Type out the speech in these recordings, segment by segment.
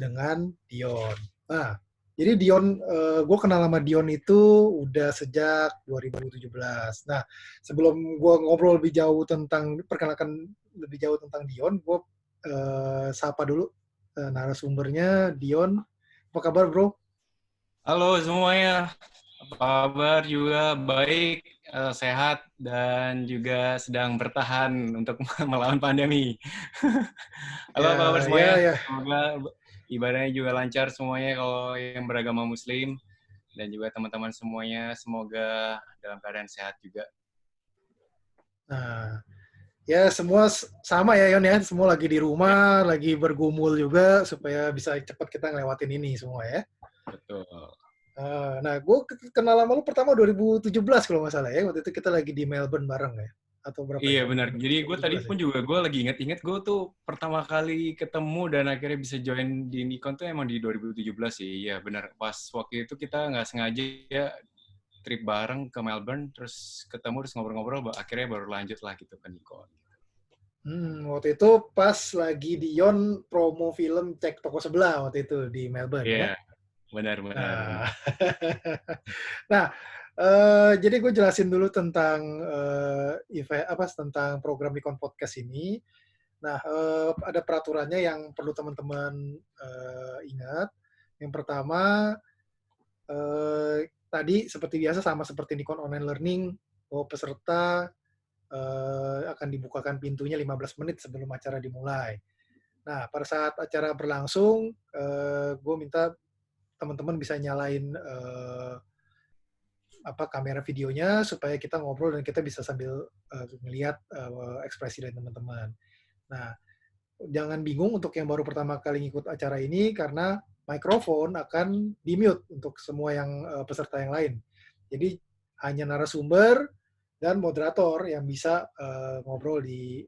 dengan Dion. Nah, jadi Dion, gue kenal sama Dion itu udah sejak 2017. Nah, sebelum gue ngobrol lebih jauh tentang, perkenalkan lebih jauh tentang Dion, gue sapa dulu narasumbernya, Dion. Apa kabar, bro? Halo semuanya, apa kabar juga baik, sehat dan juga sedang bertahan untuk melawan pandemi. Halo apa kabar Ya, semuanya? ya, ya. Semoga ibadahnya juga lancar semuanya kalau yang beragama Muslim dan juga teman-teman semuanya semoga dalam keadaan sehat juga. Nah, ya semua sama ya, Yon ya. Semua lagi di Ya, rumah, lagi bergumul juga supaya bisa cepat kita ngelewatin ini semua ya. betul. Nah, gue kenal sama lu pertama 2017 kalau nggak salah ya. Waktu itu kita lagi di Melbourne bareng ya. Atau berapa Iya ya? benar. Jadi gue tadi 2017 ya. pun juga gue lagi inget-inget gue tuh pertama kali ketemu dan akhirnya bisa join di Nikon tuh emang di 2017 sih. Iya benar. Pas waktu itu kita nggak sengaja ya trip bareng ke Melbourne, terus ketemu, terus ngobrol-ngobrol, akhirnya baru lanjut lah gitu ke Nikon. Waktu itu pas lagi Dion promo film Cek Toko Sebelah waktu itu di Melbourne ya. Iya, benar-benar. Nah, nah jadi gue jelasin dulu tentang event apa tentang program Nikon Podcast ini. Nah, ada peraturannya yang perlu teman-teman ingat. Yang pertama, tadi seperti biasa sama seperti Nikon Online Learning, bahwa peserta akan dibukakan pintunya 15 menit sebelum acara dimulai. Nah, pada saat acara berlangsung, gue minta teman-teman bisa nyalain kamera videonya supaya kita ngobrol dan kita bisa sambil melihat ekspresi dari teman-teman. Nah, jangan bingung untuk yang baru pertama kali ngikut acara ini karena mikrofon akan di-mute untuk semua yang peserta yang lain. Jadi hanya narasumber dan moderator yang bisa ngobrol di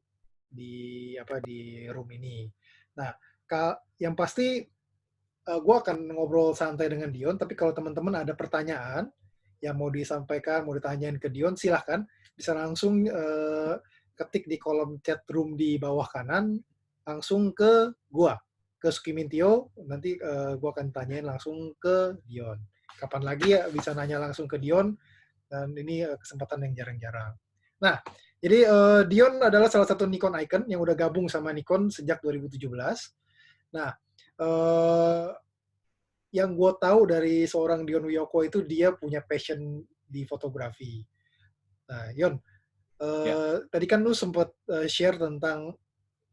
room ini. Nah, yang pasti gue akan ngobrol santai dengan Dion, tapi kalau teman-teman ada pertanyaan yang mau disampaikan, mau ditanyain ke Dion, silahkan bisa langsung ketik di kolom chat room di bawah kanan, langsung ke gua, ke Sukimintio, nanti gua akan tanyain langsung ke Dion. Kapan lagi ya bisa nanya langsung ke Dion, dan ini kesempatan yang jarang-jarang. Nah, jadi Dion adalah salah satu Nikon Icon yang udah gabung sama Nikon sejak 2017. Nah, eh, yang gue tahu dari seorang Dion Wiyoko itu dia punya passion di fotografi. Nah, Yon, Ya. tadi kan lu sempat share tentang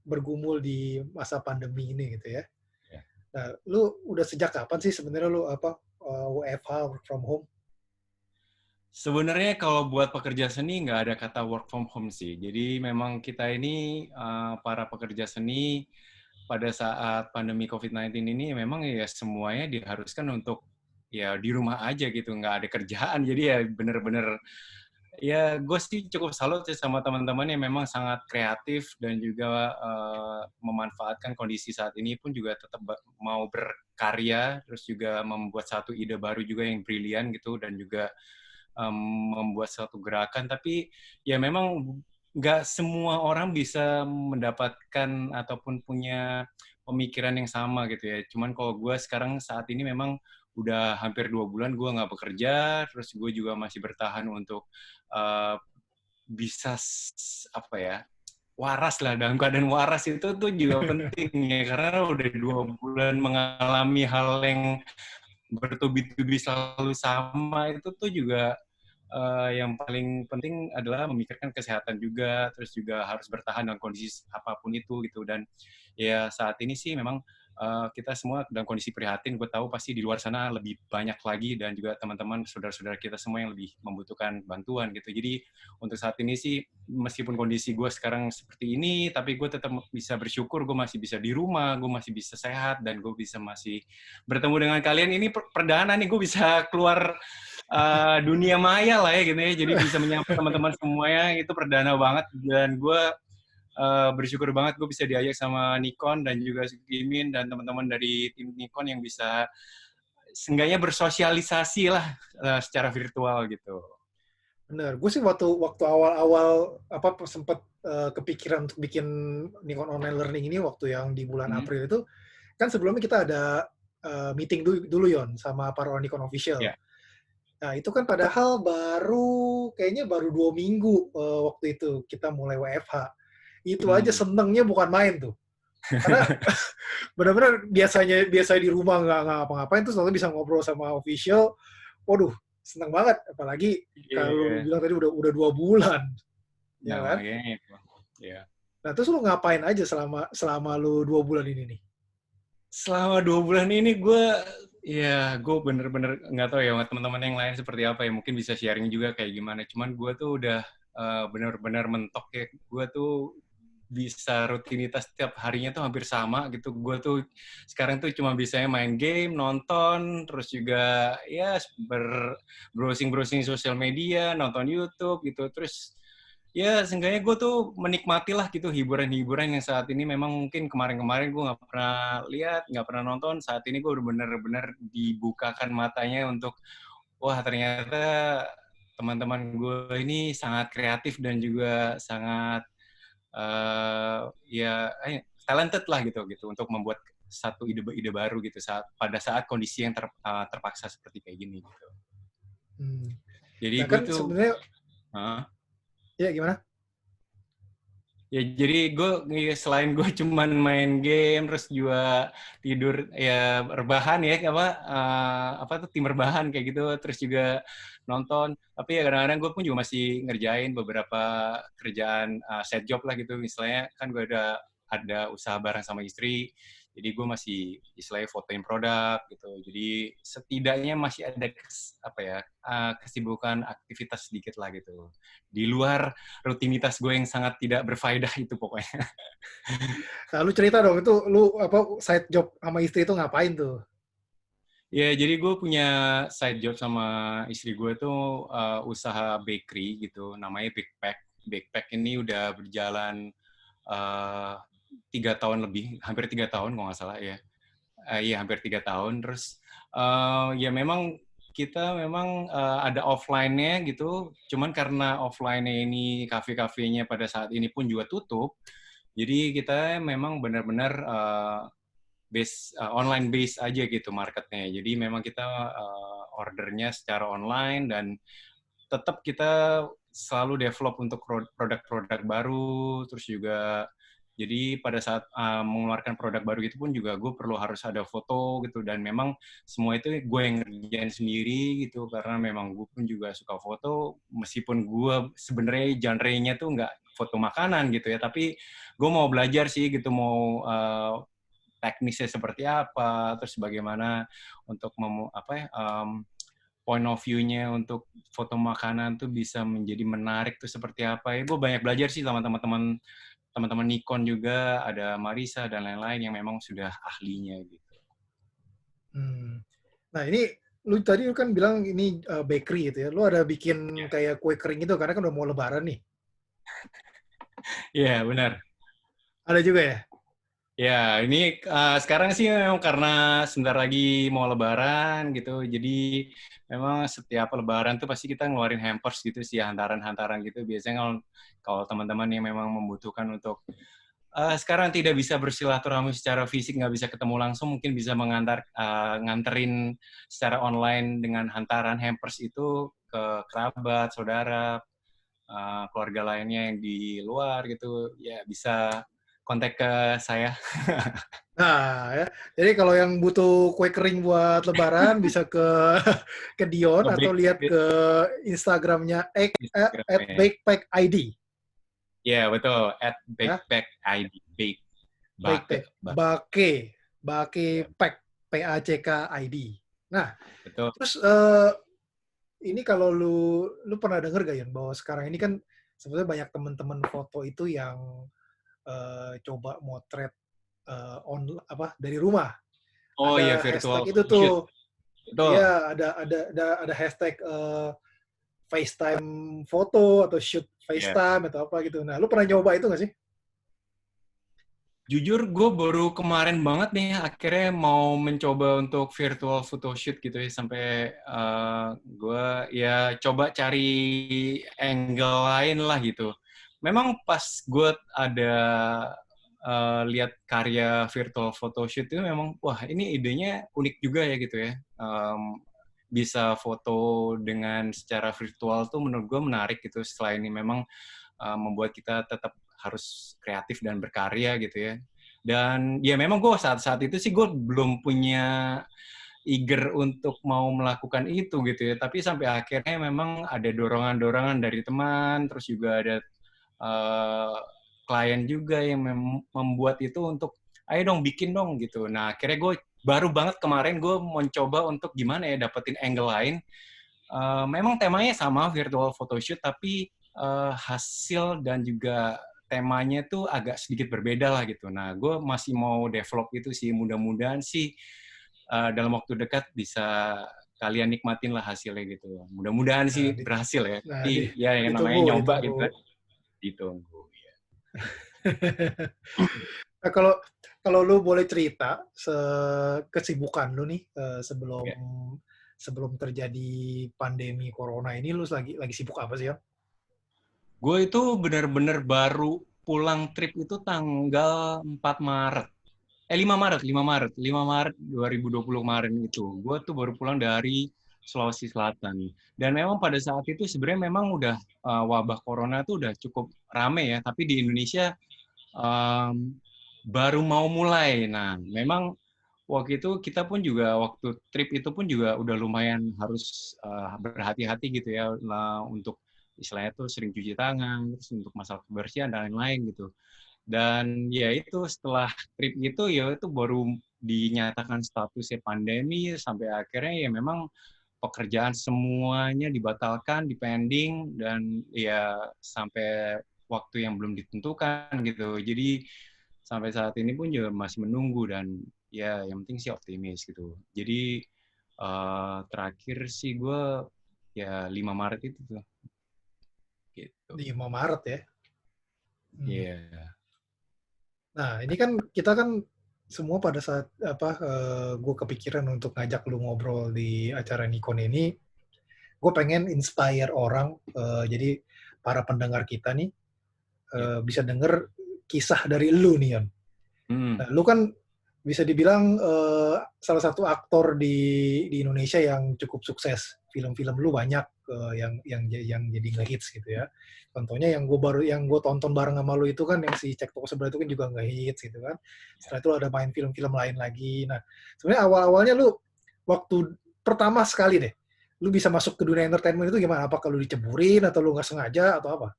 bergumul di masa pandemi ini gitu ya. Ya. Nah, lu udah sejak kapan sih sebenarnya lu WFH, work from home? Sebenarnya kalau buat pekerja seni nggak ada kata work from home sih. Jadi memang kita ini para pekerja seni pada saat pandemi COVID-19 ini memang ya semuanya diharuskan untuk ya di rumah aja gitu, nggak ada kerjaan. Jadi ya bener-bener ya gue sih cukup salut sih sama teman-teman yang memang sangat kreatif dan juga memanfaatkan kondisi saat ini pun juga tetap mau berkarya, terus juga membuat satu ide baru juga yang brilian gitu dan juga membuat suatu gerakan. Tapi ya memang nggak semua orang bisa mendapatkan ataupun punya pemikiran yang sama gitu ya. Cuman kalau gue sekarang saat ini memang udah hampir 2 bulan gue nggak bekerja, terus gue juga masih bertahan untuk uh, bisa apa ya waras lah, dalam keadaan waras itu tuh juga penting ya, karena udah 2 bulan mengalami hal yang bertubi-tubi selalu sama itu tuh juga yang paling penting adalah memikirkan kesehatan juga, terus juga harus bertahan dalam kondisi apapun itu gitu. Dan ya saat ini sih memang kita semua dalam kondisi prihatin. Gue tahu pasti di luar sana lebih banyak lagi dan juga teman-teman saudara-saudara kita semua yang lebih membutuhkan bantuan gitu. Jadi untuk saat ini sih meskipun kondisi gue sekarang seperti ini, tapi gue tetap bisa bersyukur gue masih bisa di rumah, gue masih bisa sehat dan gue bisa masih bertemu dengan kalian. Ini perdana nih gue bisa keluar dunia maya lah ya gitu ya, jadi bisa menyapa teman-teman semuanya itu perdana banget dan gue bersyukur banget gue bisa diajak sama Nikon dan juga Gimin dan teman-teman dari tim Nikon yang bisa seenggaknya bersosialisasi lah secara virtual gitu. Bener, gue sih waktu awal-awal sempat kepikiran untuk bikin Nikon Online Learning ini waktu yang di bulan Hmm. April itu, kan sebelumnya kita ada meeting dulu Yon sama para Nikon official. Ya. Nah itu kan padahal kayaknya baru 2 minggu waktu itu kita mulai WFH. Itu aja senengnya bukan main tuh. Karena benar-benar biasa di rumah nggak ngapa-ngapain tuh selalu bisa ngobrol sama official. Waduh, seneng banget. Apalagi kalau lu bilang tadi udah 2 bulan, ya Nah, kan? makanya itu. Ya. Nah terus lu ngapain aja selama lu 2 bulan ini nih? Selama 2 bulan ini gue bener-bener nggak tahu ya teman-teman yang lain seperti apa ya, mungkin bisa sharing juga kayak gimana. Cuman gue tuh udah bener-bener mentok ya. Gue tuh bisa rutinitas setiap harinya tuh hampir sama gitu. Gue tuh sekarang tuh cuma bisanya main game, nonton, terus juga ya browsing sosial media, nonton YouTube gitu. Terus ya seenggaknya gue tuh menikmati lah gitu hiburan-hiburan yang saat ini memang mungkin kemarin-kemarin gue nggak pernah lihat, nggak pernah nonton. Saat ini gue udah bener-bener dibukakan matanya untuk wah ternyata teman-teman gue ini sangat kreatif dan juga sangat talented lah gitu untuk membuat satu ide baru gitu pada saat kondisi yang terpaksa seperti kayak gini gitu. Jadi Nah gue kan tuh sebenarnya ya gimana? ya jadi selain gue cuman main game terus juga tidur ya rebahan ya apa tuh tim rebahan kayak gitu, terus juga nonton, tapi ya kadang-kadang gue pun juga masih ngerjain beberapa kerjaan side job lah gitu. Misalnya kan gue ada usaha bareng sama istri, jadi gue masih istilahnya fotoin produk gitu. Jadi setidaknya masih ada kesibukan aktivitas sedikit lah gitu di luar rutinitas gue yang sangat tidak berfaedah itu pokoknya. Nah, lu cerita dong, itu lu side job sama istri itu ngapain tuh? Ya, jadi gue punya side job sama istri gue tuh usaha bakery gitu, namanya Big Pack. Big Pack ini udah berjalan 3 tahun lebih, hampir 3 tahun kalau nggak salah ya. Iya, hampir 3 tahun. Terus ya memang kita memang ada offline-nya gitu, cuman karena offline-nya ini kafe-kafenya pada saat ini pun juga tutup, jadi kita memang benar-benar online base aja gitu marketnya. Jadi memang kita ordernya secara online dan tetap kita selalu develop untuk produk-produk baru, terus juga jadi pada saat mengeluarkan produk baru itu pun juga gue perlu harus ada foto gitu, dan memang semua itu gue yang ngerjain sendiri gitu karena memang gue pun juga suka foto, meskipun gue sebenarnya genre-nya tuh nggak foto makanan gitu ya, tapi gue mau belajar sih gitu, mau teknisnya seperti apa, terus bagaimana untuk point of view-nya untuk foto makanan tuh bisa menjadi menarik tuh seperti apa ya. Gue banyak belajar sih sama teman-teman Nikon juga, ada Marisa dan lain-lain yang memang sudah ahlinya gitu. Nah ini lu kan bilang ini bakery gitu ya. Lu ada bikin kayak kue kering gitu karena kan udah mau lebaran nih. Iya, benar. Ada juga ya? Ya, ini sekarang sih memang karena sebentar lagi mau lebaran gitu, jadi memang setiap lebaran tuh pasti kita ngeluarin hampers gitu sih, hantaran-hantaran gitu. Biasanya kalau teman-teman yang memang membutuhkan untuk sekarang tidak bisa bersilaturahmi secara fisik, nggak bisa ketemu langsung, mungkin bisa nganterin secara online dengan hantaran hampers itu ke kerabat, saudara, keluarga lainnya yang di luar gitu, ya bisa kontak ke saya. Nah, ya. Jadi kalau yang butuh kue kering buat lebaran bisa ke Dion atau lihat ke Instagramnya @bakepackid. Ya, betul. Ya, @bakepackid. bakepack. Bakepack. PACKID. Nah, Betul. terus ini kalau lu pernah denger gak ya bahwa sekarang ini kan sebetulnya banyak teman-teman foto itu yang coba motret dari rumah. Oh iya, Ada virtual hashtag itu shoot. tuh. Betul. Iya, ada hashtag FaceTime foto atau shoot Iya. FaceTime atau apa gitu. Nah, lu pernah nyoba itu nggak sih? Jujur, gue baru kemarin banget nih akhirnya mau mencoba untuk virtual photoshoot gitu ya, sampai gue ya coba cari angle lain lah gitu. Memang pas gue ada lihat karya virtual photoshoot itu memang, wah ini idenya unik juga ya gitu ya. Bisa foto dengan secara virtual tuh menurut gue menarik gitu. Selain ini memang membuat kita tetap harus kreatif dan berkarya gitu ya. Dan ya memang gue saat itu sih gue belum punya eager untuk mau melakukan itu gitu ya. Tapi sampai akhirnya memang ada dorongan-dorongan dari teman, terus juga ada klien juga yang membuat itu untuk ayo dong bikin dong gitu. Nah akhirnya gue baru banget kemarin gue mencoba untuk gimana ya dapetin angle lain. Memang temanya sama virtual photoshoot tapi hasil dan juga temanya tuh agak sedikit berbeda lah gitu. Nah gue masih mau develop itu sih, mudah-mudahan sih dalam waktu dekat bisa kalian nikmatin lah hasilnya gitu. Mudah-mudahan Nah, sih berhasil ya. nah Tapi ya yang namanya ditunggu, nyoba ditunggu. gitu kan, ditunggu. Ya. Nah, kalau lu boleh cerita kesibukan lu nih sebelum Ya. sebelum terjadi pandemi corona ini, lu lagi sibuk apa sih, ya? Gue itu benar-benar baru pulang trip itu tanggal 4 Maret. 5 Maret, 5 Maret. 5 Maret 2020 kemarin itu. Gue tuh baru pulang dari Sulawesi Selatan. Dan memang pada saat itu sebenarnya memang udah wabah corona tuh udah cukup rame ya. Tapi di Indonesia um, baru mau mulai. Nah, memang waktu itu kita pun juga waktu trip itu pun juga udah lumayan harus berhati-hati gitu ya untuk istilahnya tuh sering cuci tangan, terus untuk masalah kebersihan dan lain-lain gitu. Dan ya itu setelah trip itu ya itu baru dinyatakan statusnya pandemi sampai akhirnya ya memang pekerjaan semuanya dibatalkan, dipending dan ya sampai waktu yang belum ditentukan gitu. Jadi sampai saat ini pun juga masih menunggu dan ya yang penting sih optimis gitu. Jadi terakhir sih gue ya 5 Maret itu tuh. Gitu. 5 Maret ya. Iya. Yeah. Nah, ini kan kita kan semua pada saat gue kepikiran untuk ngajak lu ngobrol di acara Nikon ini, gue pengen inspire orang, jadi para pendengar kita nih bisa denger kisah dari lu nih, Yon. Nah, lu kan bisa dibilang salah satu aktor di Indonesia yang cukup sukses. Film-film lu banyak yang jadi ngehits gitu ya. Contohnya yang gue tonton bareng sama lu itu kan yang si Cek Toko Sebelah itu kan juga ngehits gitu kan. Setelah itu ada main film-film lain lagi. Nah, sebenarnya awal-awalnya lu waktu pertama sekali deh, lu bisa masuk ke dunia entertainment itu gimana? Apakah lu diceburin atau lu nggak sengaja atau apa?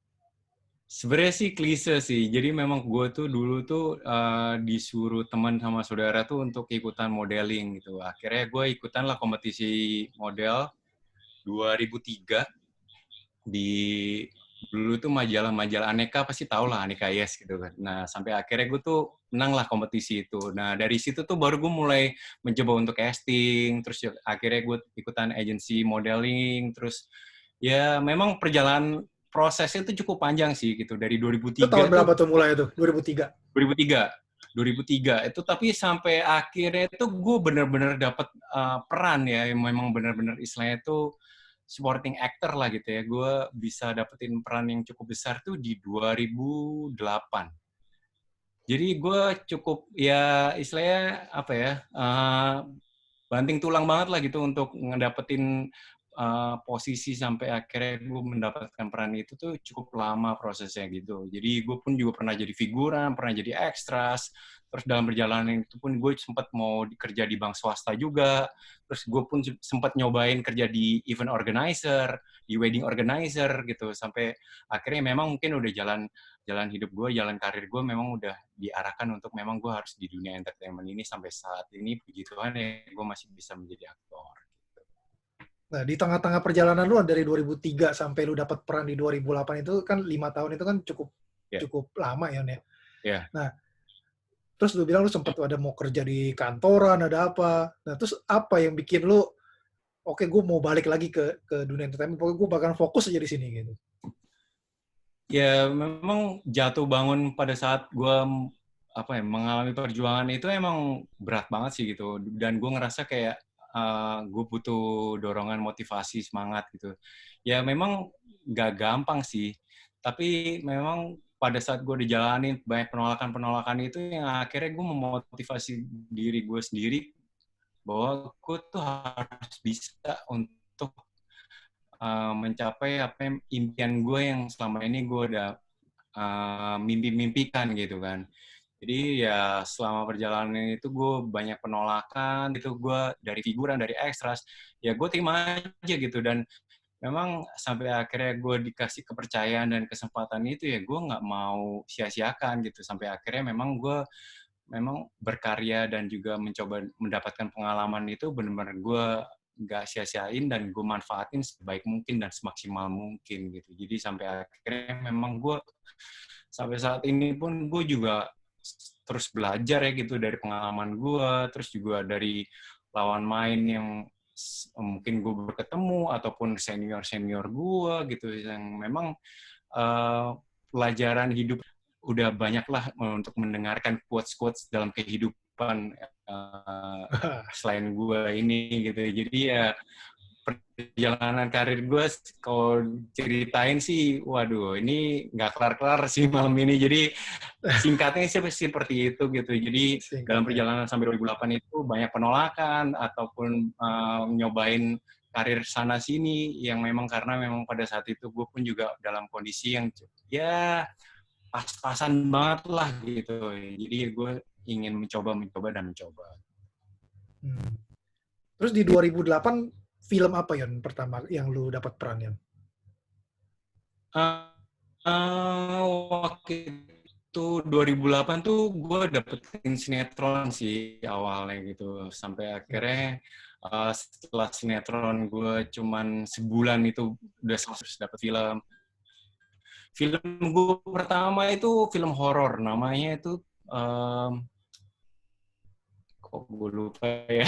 Sebenarnya sih klise sih. Jadi memang gue tuh dulu tuh disuruh teman sama saudara tuh untuk ikutan modeling gitu. Akhirnya gue ikutan lah kompetisi model 2003 di dulu tuh majalah-majalah Aneka pasti tau lah Aneka Yes gitu kan. Nah sampai akhirnya gue tuh menang lah kompetisi itu. Nah dari situ tuh baru gue mulai mencoba untuk casting. Terus akhirnya gue ikutan agency modeling. Terus ya memang perjalanan prosesnya itu cukup panjang sih gitu. Dari Itu tahun 2003 tuh berapa tuh mulai itu? 2003. 2003 2003 itu tapi sampai akhirnya itu gue bener-bener dapet peran ya yang memang bener-bener istilahnya itu supporting actor lah gitu ya. Gue bisa dapetin peran yang cukup besar tuh di 2008. Jadi gue cukup ya istilahnya apa ya banting tulang banget lah gitu untuk ngedapetin posisi sampai akhirnya gue mendapatkan peran itu tuh cukup lama prosesnya gitu. Jadi gue pun juga pernah jadi figuran, pernah jadi extras. Terus dalam perjalanan itu pun gue sempat mau kerja di bank swasta juga. Terus gue pun sempat nyobain kerja di event organizer, di wedding organizer gitu. Sampai akhirnya memang mungkin udah jalan hidup gue, jalan karir gue memang udah diarahkan untuk memang gue harus di dunia entertainment ini sampai saat ini puji Tuhan ya gue masih bisa menjadi aktor. Nah, di tengah-tengah perjalanan lu dari 2003 sampai lu dapat peran di 2008 itu kan 5 tahun itu kan cukup lama ya, Nek. Yeah. Nah, terus lu bilang lu sempat ada mau kerja di kantoran, ada apa. Nah, terus apa yang bikin lu, oke, gue mau balik lagi ke dunia entertainment, pokoknya gue bakal fokus aja di sini gitu. Ya, memang jatuh bangun pada saat gue mengalami perjuangan itu emang berat banget sih gitu. Dan gue ngerasa kayak gue butuh dorongan, motivasi, semangat gitu. Ya memang gak gampang sih. Tapi memang pada saat gue dijalanin banyak penolakan-penolakan itu yang akhirnya gue memotivasi diri gue sendiri bahwa gue tuh harus bisa untuk mencapai apa yang impian gue yang selama ini gue udah mimpi-mimpikan gitu kan. Jadi ya selama perjalanan itu gue banyak penolakan, itu gue dari figuran, dari ekstras, ya gue terima aja gitu. Dan memang sampai akhirnya gue dikasih kepercayaan dan kesempatan itu ya gue nggak mau sia-siakan gitu. Sampai akhirnya memang gue memang berkarya dan juga mencoba mendapatkan pengalaman itu benar-benar gue nggak sia-siain dan gue manfaatin sebaik mungkin dan semaksimal mungkin gitu. Jadi sampai akhirnya memang gue sampai saat ini pun gue juga terus belajar ya gitu dari pengalaman gue, terus juga dari lawan main yang mungkin gue berketemu ataupun senior-senior gue gitu yang memang pelajaran hidup udah banyak lah untuk mendengarkan quotes-quotes dalam kehidupan selain gue ini gitu. Jadi ya perjalanan karir gue kalau ceritain sih, waduh ini nggak kelar-kelar sih malam ini. Jadi singkatnya sih seperti itu gitu. Jadi dalam Singkatnya. perjalanan sampai 2008 itu banyak penolakan ataupun nyobain karir sana sini yang memang karena memang pada saat itu gue pun juga dalam kondisi yang ya pas-pasan banget lah gitu. Jadi gue ingin mencoba dan mencoba. Hmm. Terus di 2008 film apa Yon pertama yang lu dapat peran Yon? Waktu itu 2008 tuh gue dapetin sinetron sih awalnya gitu. Sampai akhirnya setelah sinetron gue cuman sebulan itu udah selesai dapet film. Film gue pertama itu film horor, namanya itu kok gue lupa ya.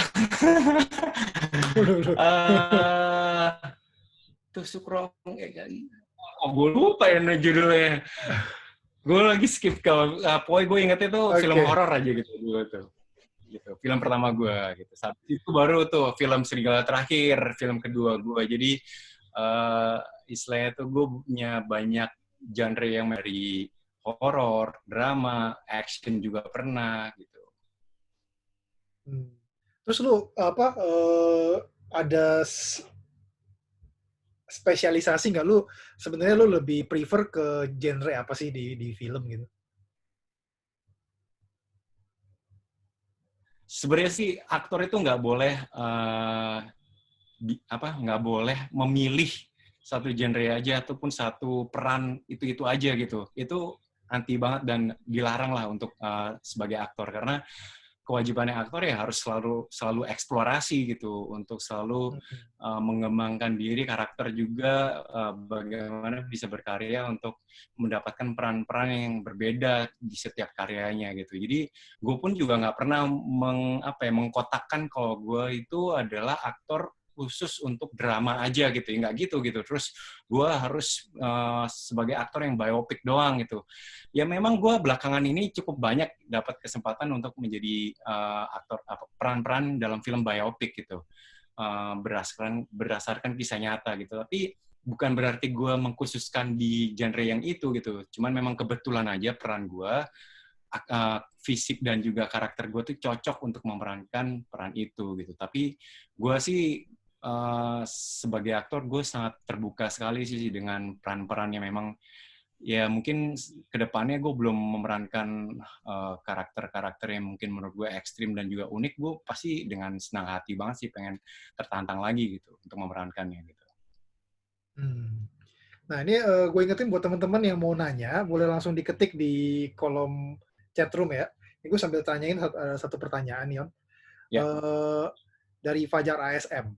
uh, Tusuk rong, oh gue lupa ya judulnya. Gue lagi skip kalau pokoknya gue ingetnya tuh film Oke. horor aja gitu dulu tuh. Gitu. Film pertama gue gitu. Saat itu baru tuh film Serigala Terakhir, film kedua gue. Jadi istilahnya tuh gue punya banyak genre yang dari horor, drama, action juga pernah gitu. Hmm. Terus lu apa ada spesialisasi nggak lu? Sebenarnya lu lebih prefer ke genre apa sih di film gitu? Sebenarnya sih aktor itu nggak boleh nggak boleh memilih satu genre aja ataupun satu peran itu aja gitu. Itu anti banget dan dilarang lah untuk sebagai aktor karena kewajibannya aktor ya harus selalu eksplorasi gitu untuk selalu mengembangkan diri karakter juga bagaimana bisa berkarya untuk mendapatkan peran-peran yang berbeda di setiap karyanya gitu. Jadi gue pun juga nggak pernah mengkotakkan kalau gue itu adalah aktor khusus untuk drama aja gitu, nggak gitu. Terus gue harus sebagai aktor yang biopic doang gitu. Ya memang gue belakangan ini cukup banyak dapat kesempatan untuk menjadi aktor peran-peran dalam film biopic gitu, berdasarkan kisah nyata gitu. Tapi bukan berarti gue mengkhususkan di genre yang itu gitu. Cuman memang kebetulan aja peran gue, fisik dan juga karakter gue tuh cocok untuk memerankan peran itu gitu. Tapi gue sih sebagai aktor gue sangat terbuka sekali sih dengan peran-peran yang memang ya mungkin kedepannya gue belum memerankan karakter-karakter yang mungkin menurut gue ekstrim dan juga unik. Gue pasti dengan senang hati banget sih pengen tertantang lagi gitu untuk memerankannya gitu. Nah ini gue ingetin buat teman-teman yang mau nanya, boleh langsung diketik di kolom chat room ya. Ini gue sambil tanyain satu pertanyaan, Yon. Ya. Dari Fajar ASM.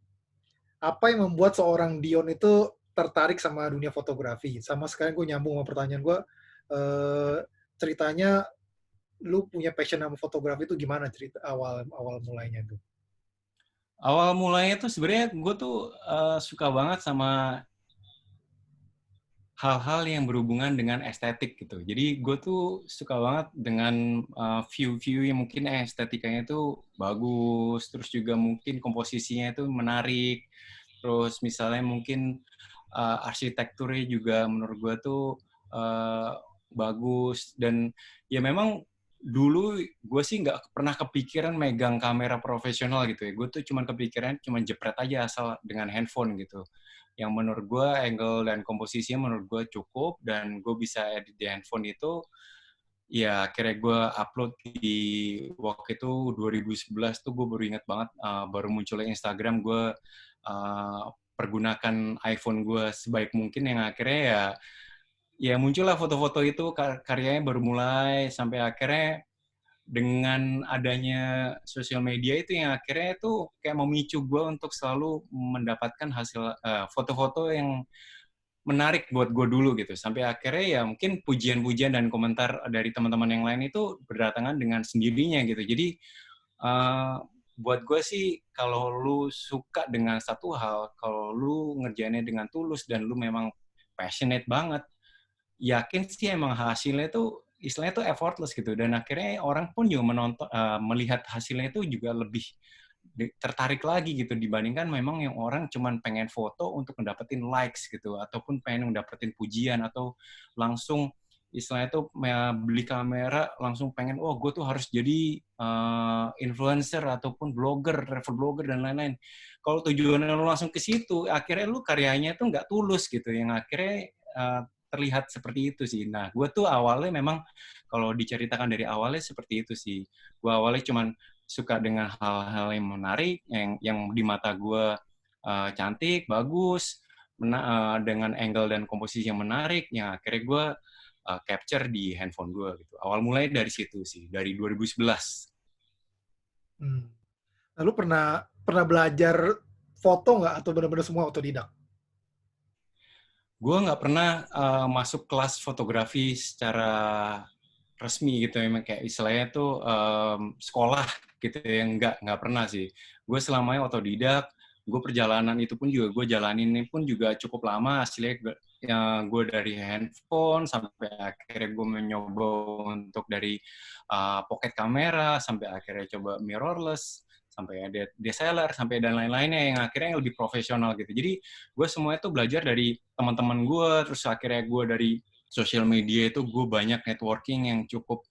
Apa yang membuat seorang Dion itu tertarik sama dunia fotografi? Sama sekali gue nyambung sama pertanyaan gue. Ceritanya lu punya passion sama fotografi itu gimana cerita awal mulainya tuh? Awal mulanya tuh sebenarnya gue tuh suka banget sama hal-hal yang berhubungan dengan estetik gitu. Jadi gue tuh suka banget dengan view-view yang mungkin estetikanya itu bagus, terus juga mungkin komposisinya itu menarik, terus misalnya mungkin arsitekturnya juga menurut gue tuh bagus, dan ya memang dulu gue sih nggak pernah kepikiran megang kamera profesional gitu ya. Gue tuh cuman kepikiran cuman jepret aja asal dengan handphone gitu. Yang menurut gue angle dan komposisinya menurut gue cukup, dan gue bisa edit di handphone itu. Ya akhirnya gue upload di waktu itu 2011 tuh gue baru ingat banget, baru munculnya Instagram, gue pergunakan iPhone gue sebaik mungkin, yang akhirnya ya muncullah foto-foto itu, karyanya baru mulai sampai akhirnya dengan adanya sosial media itu yang akhirnya itu kayak memicu gue untuk selalu mendapatkan hasil foto-foto yang menarik buat gue dulu gitu. Sampai akhirnya ya mungkin pujian-pujian dan komentar dari teman-teman yang lain itu berdatangan dengan sendirinya gitu. Jadi buat gue sih kalau lu suka dengan satu hal, kalau lu ngerjainnya dengan tulus dan lu memang passionate banget, yakin sih emang hasilnya tuh istilahnya tuh effortless gitu, dan akhirnya orang pun juga melihat hasilnya itu juga lebih tertarik lagi gitu dibandingkan memang yang orang cuman pengen foto untuk mendapatkan likes gitu, ataupun pengen mendapatkan pujian, atau langsung istilahnya tuh beli kamera langsung pengen, oh gue tuh harus jadi influencer ataupun blogger, travel blogger dan lain-lain. Kalau tujuannya lu langsung ke situ, akhirnya lu karyanya tuh nggak tulus gitu, yang akhirnya terlihat seperti itu sih. Nah, gue tuh awalnya memang kalau diceritakan dari awalnya seperti itu sih. Gue awalnya cuman suka dengan hal-hal yang menarik, yang di mata gue cantik, bagus, dengan angle dan komposisi yang menarik, yang akhirnya gue capture di handphone gue gitu. Awal mulai dari situ sih, dari 2011. Lalu pernah belajar foto nggak, atau benar-benar semua otodidak? Gue nggak pernah masuk kelas fotografi secara resmi gitu, memang kayak istilahnya tuh sekolah gitu ya, nggak pernah sih. Gue selamanya otodidak. Gue perjalanan itu pun juga gue jalanin ini pun juga cukup lama, hasilnya gue dari handphone sampai akhirnya gue mencoba untuk dari pocket kamera, sampai akhirnya coba mirrorless, sampai ada DSLR, sampai dan lain-lainnya yang akhirnya lebih profesional gitu. Jadi gue semuanya tuh belajar dari teman-teman gue, terus akhirnya gue dari sosial media itu gue banyak networking yang cukup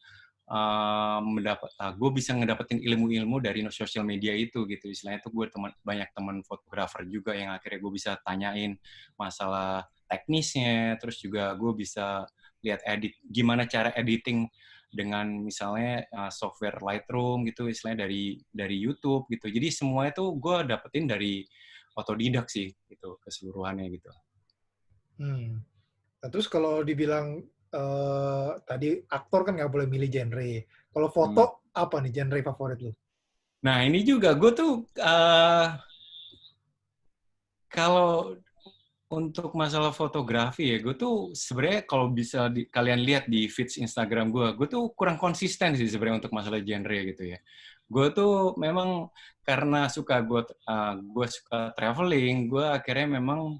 gue bisa ngedapetin ilmu-ilmu dari sosial media itu gitu. Istilahnya tuh gue banyak teman fotografer juga yang akhirnya gue bisa tanyain masalah teknisnya, terus juga gue bisa lihat gimana cara editing dengan misalnya software Lightroom gitu, istilahnya dari YouTube gitu. Jadi semua itu gue dapetin dari otodidak sih gitu keseluruhannya gitu. Nah, terus kalau dibilang tadi aktor kan nggak boleh milih genre. Kalau foto apa nih genre favorit lu? Nah ini juga gue tuh kalau untuk masalah fotografi ya, gue tuh sebenarnya kalau bisa kalian lihat di feeds Instagram gue tuh kurang konsisten sih sebenarnya untuk masalah genre gitu ya. Gue tuh memang karena gue suka traveling, gue akhirnya memang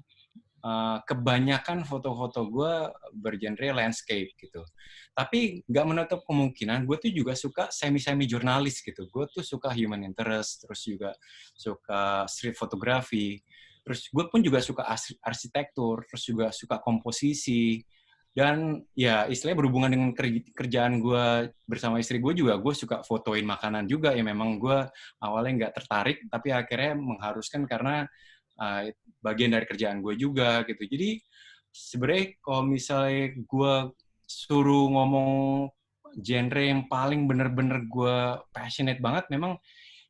kebanyakan foto-foto gue bergenre landscape gitu. Tapi nggak menutup kemungkinan gue tuh juga suka semi-semi jurnalis gitu. Gue tuh suka human interest, terus juga suka street photography. Terus gue pun juga suka arsitektur, terus juga suka komposisi. Dan ya istilahnya berhubungan dengan kerjaan gue bersama istri gue juga, gue suka fotoin makanan juga. Ya memang gue awalnya nggak tertarik, tapi akhirnya mengharuskan karena bagian dari kerjaan gue juga gitu. Jadi sebenarnya kalau misalnya gue suruh ngomong genre yang paling bener-bener gue passionate banget, memang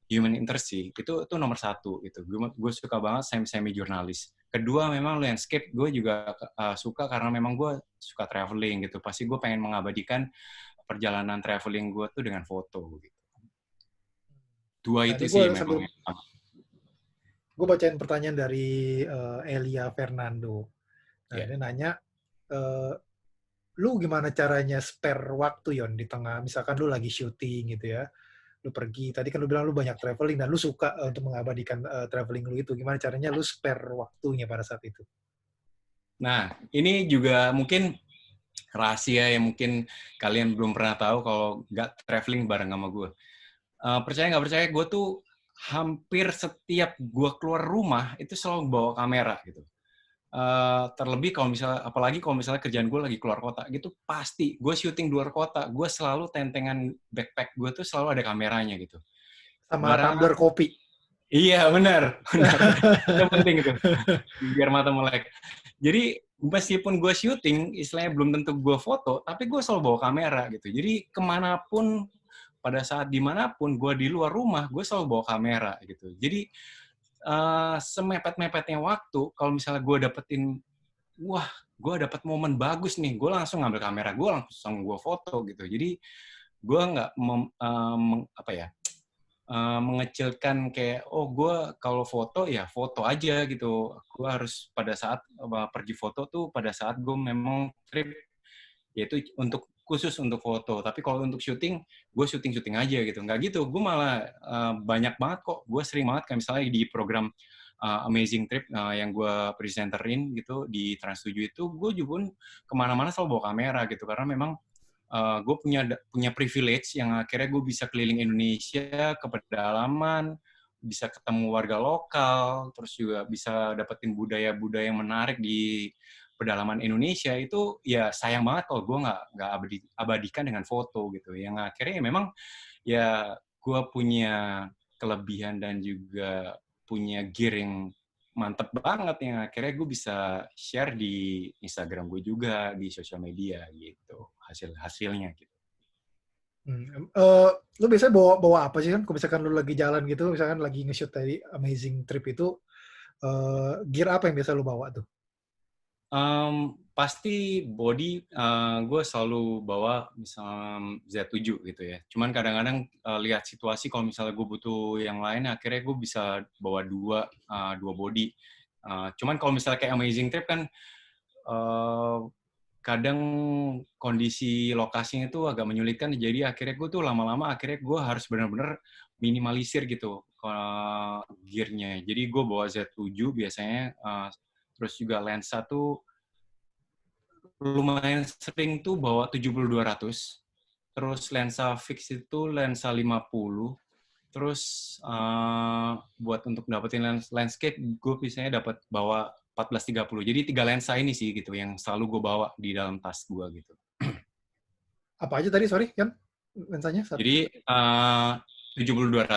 human interest sih. Itu nomor satu gitu. Gue suka banget semi jurnalis. Kedua memang landscape, gue juga suka karena memang gue suka traveling gitu. Pasti gue pengen mengabadikan perjalanan traveling gue tuh dengan foto gitu. Dua Nah, itu ini sih memang yang gue bacain pertanyaan dari Elia Fernando. Nah, yeah. dia nanya, lu gimana caranya spare waktu, Yon, di tengah, misalkan lu lagi syuting gitu ya, lu pergi, tadi kan lu bilang lu banyak traveling dan lu suka untuk mengabadikan traveling lu itu, gimana caranya lu spare waktunya pada saat itu? Nah, ini juga mungkin rahasia yang mungkin kalian belum pernah tahu kalau nggak traveling bareng sama gue. Percaya nggak percaya, gue tuh hampir setiap gue keluar rumah itu selalu bawa kamera gitu. terlebih kalau misalnya, apalagi kalau misalnya kerjaan gue lagi keluar kota gitu, pasti gue syuting di luar kota, gue selalu tentengan backpack gue tuh selalu ada kameranya gitu. Sama Barang, tumbler kopi. iya benar, benar. Itu penting itu, biar mata melek. Jadi meskipun gue syuting, istilahnya belum tentu gue foto, tapi gue selalu bawa kamera gitu. Jadi kemanapun, pada saat dimanapun gue di luar rumah, gue selalu bawa kamera gitu. Jadi semepet-mepetnya waktu, kalau misalnya gue dapetin, wah, gue dapet momen bagus nih, gue langsung ngambil kamera, gue langsung gue foto gitu. Jadi gue nggak apa ya, mengecilkan kayak, oh gue kalau foto ya foto aja gitu. Gue harus pada saat pergi foto tuh pada saat gue memang trip, yaitu khusus untuk foto. Tapi kalau untuk syuting, gue syuting aja gitu. Nggak gitu, gue malah banyak banget kok. Gue sering banget kayak misalnya di program Amazing Trip yang gue presenterin gitu di Trans7 itu, gue juga kemana-mana selalu bawa kamera gitu. Karena memang gue punya privilege yang akhirnya gue bisa keliling Indonesia ke pedalaman, bisa ketemu warga lokal, terus juga bisa dapetin budaya-budaya yang menarik di pedalaman Indonesia. Itu ya sayang banget kalau gue nggak abadikan dengan foto gitu. Yang akhirnya memang ya gue punya kelebihan dan juga punya gear yang mantep banget yang akhirnya gue bisa share di Instagram gue juga, di sosial media gitu, hasilnya gitu. Lu biasanya bawa apa sih kan? Kalau misalkan lu lagi jalan gitu, misalkan lagi nge-shoot tadi Amazing Trip itu, gear apa yang biasa lu bawa tuh? Pasti body, gue selalu bawa misalnya Z7 gitu ya. Cuman kadang-kadang lihat situasi, kalau misalnya gue butuh yang lain, akhirnya gue bisa bawa dua body. Cuman kalau misalnya kayak Amazing Trip kan, kadang kondisi lokasinya itu agak menyulitkan, jadi akhirnya gue tuh lama-lama akhirnya gue harus benar-benar minimalisir gitu gear-nya. Jadi gue bawa Z7 biasanya, terus juga lensa tuh lumayan sering tuh bawa 70-200, terus lensa fix itu lensa 50, terus buat untuk dapetin landscape, gue biasanya dapat bawa 14-30. Jadi 3 lensa ini sih gitu yang selalu gue bawa di dalam tas gue gitu. Apa aja tadi, sorry, kan? Lensanya? Jadi 70-200,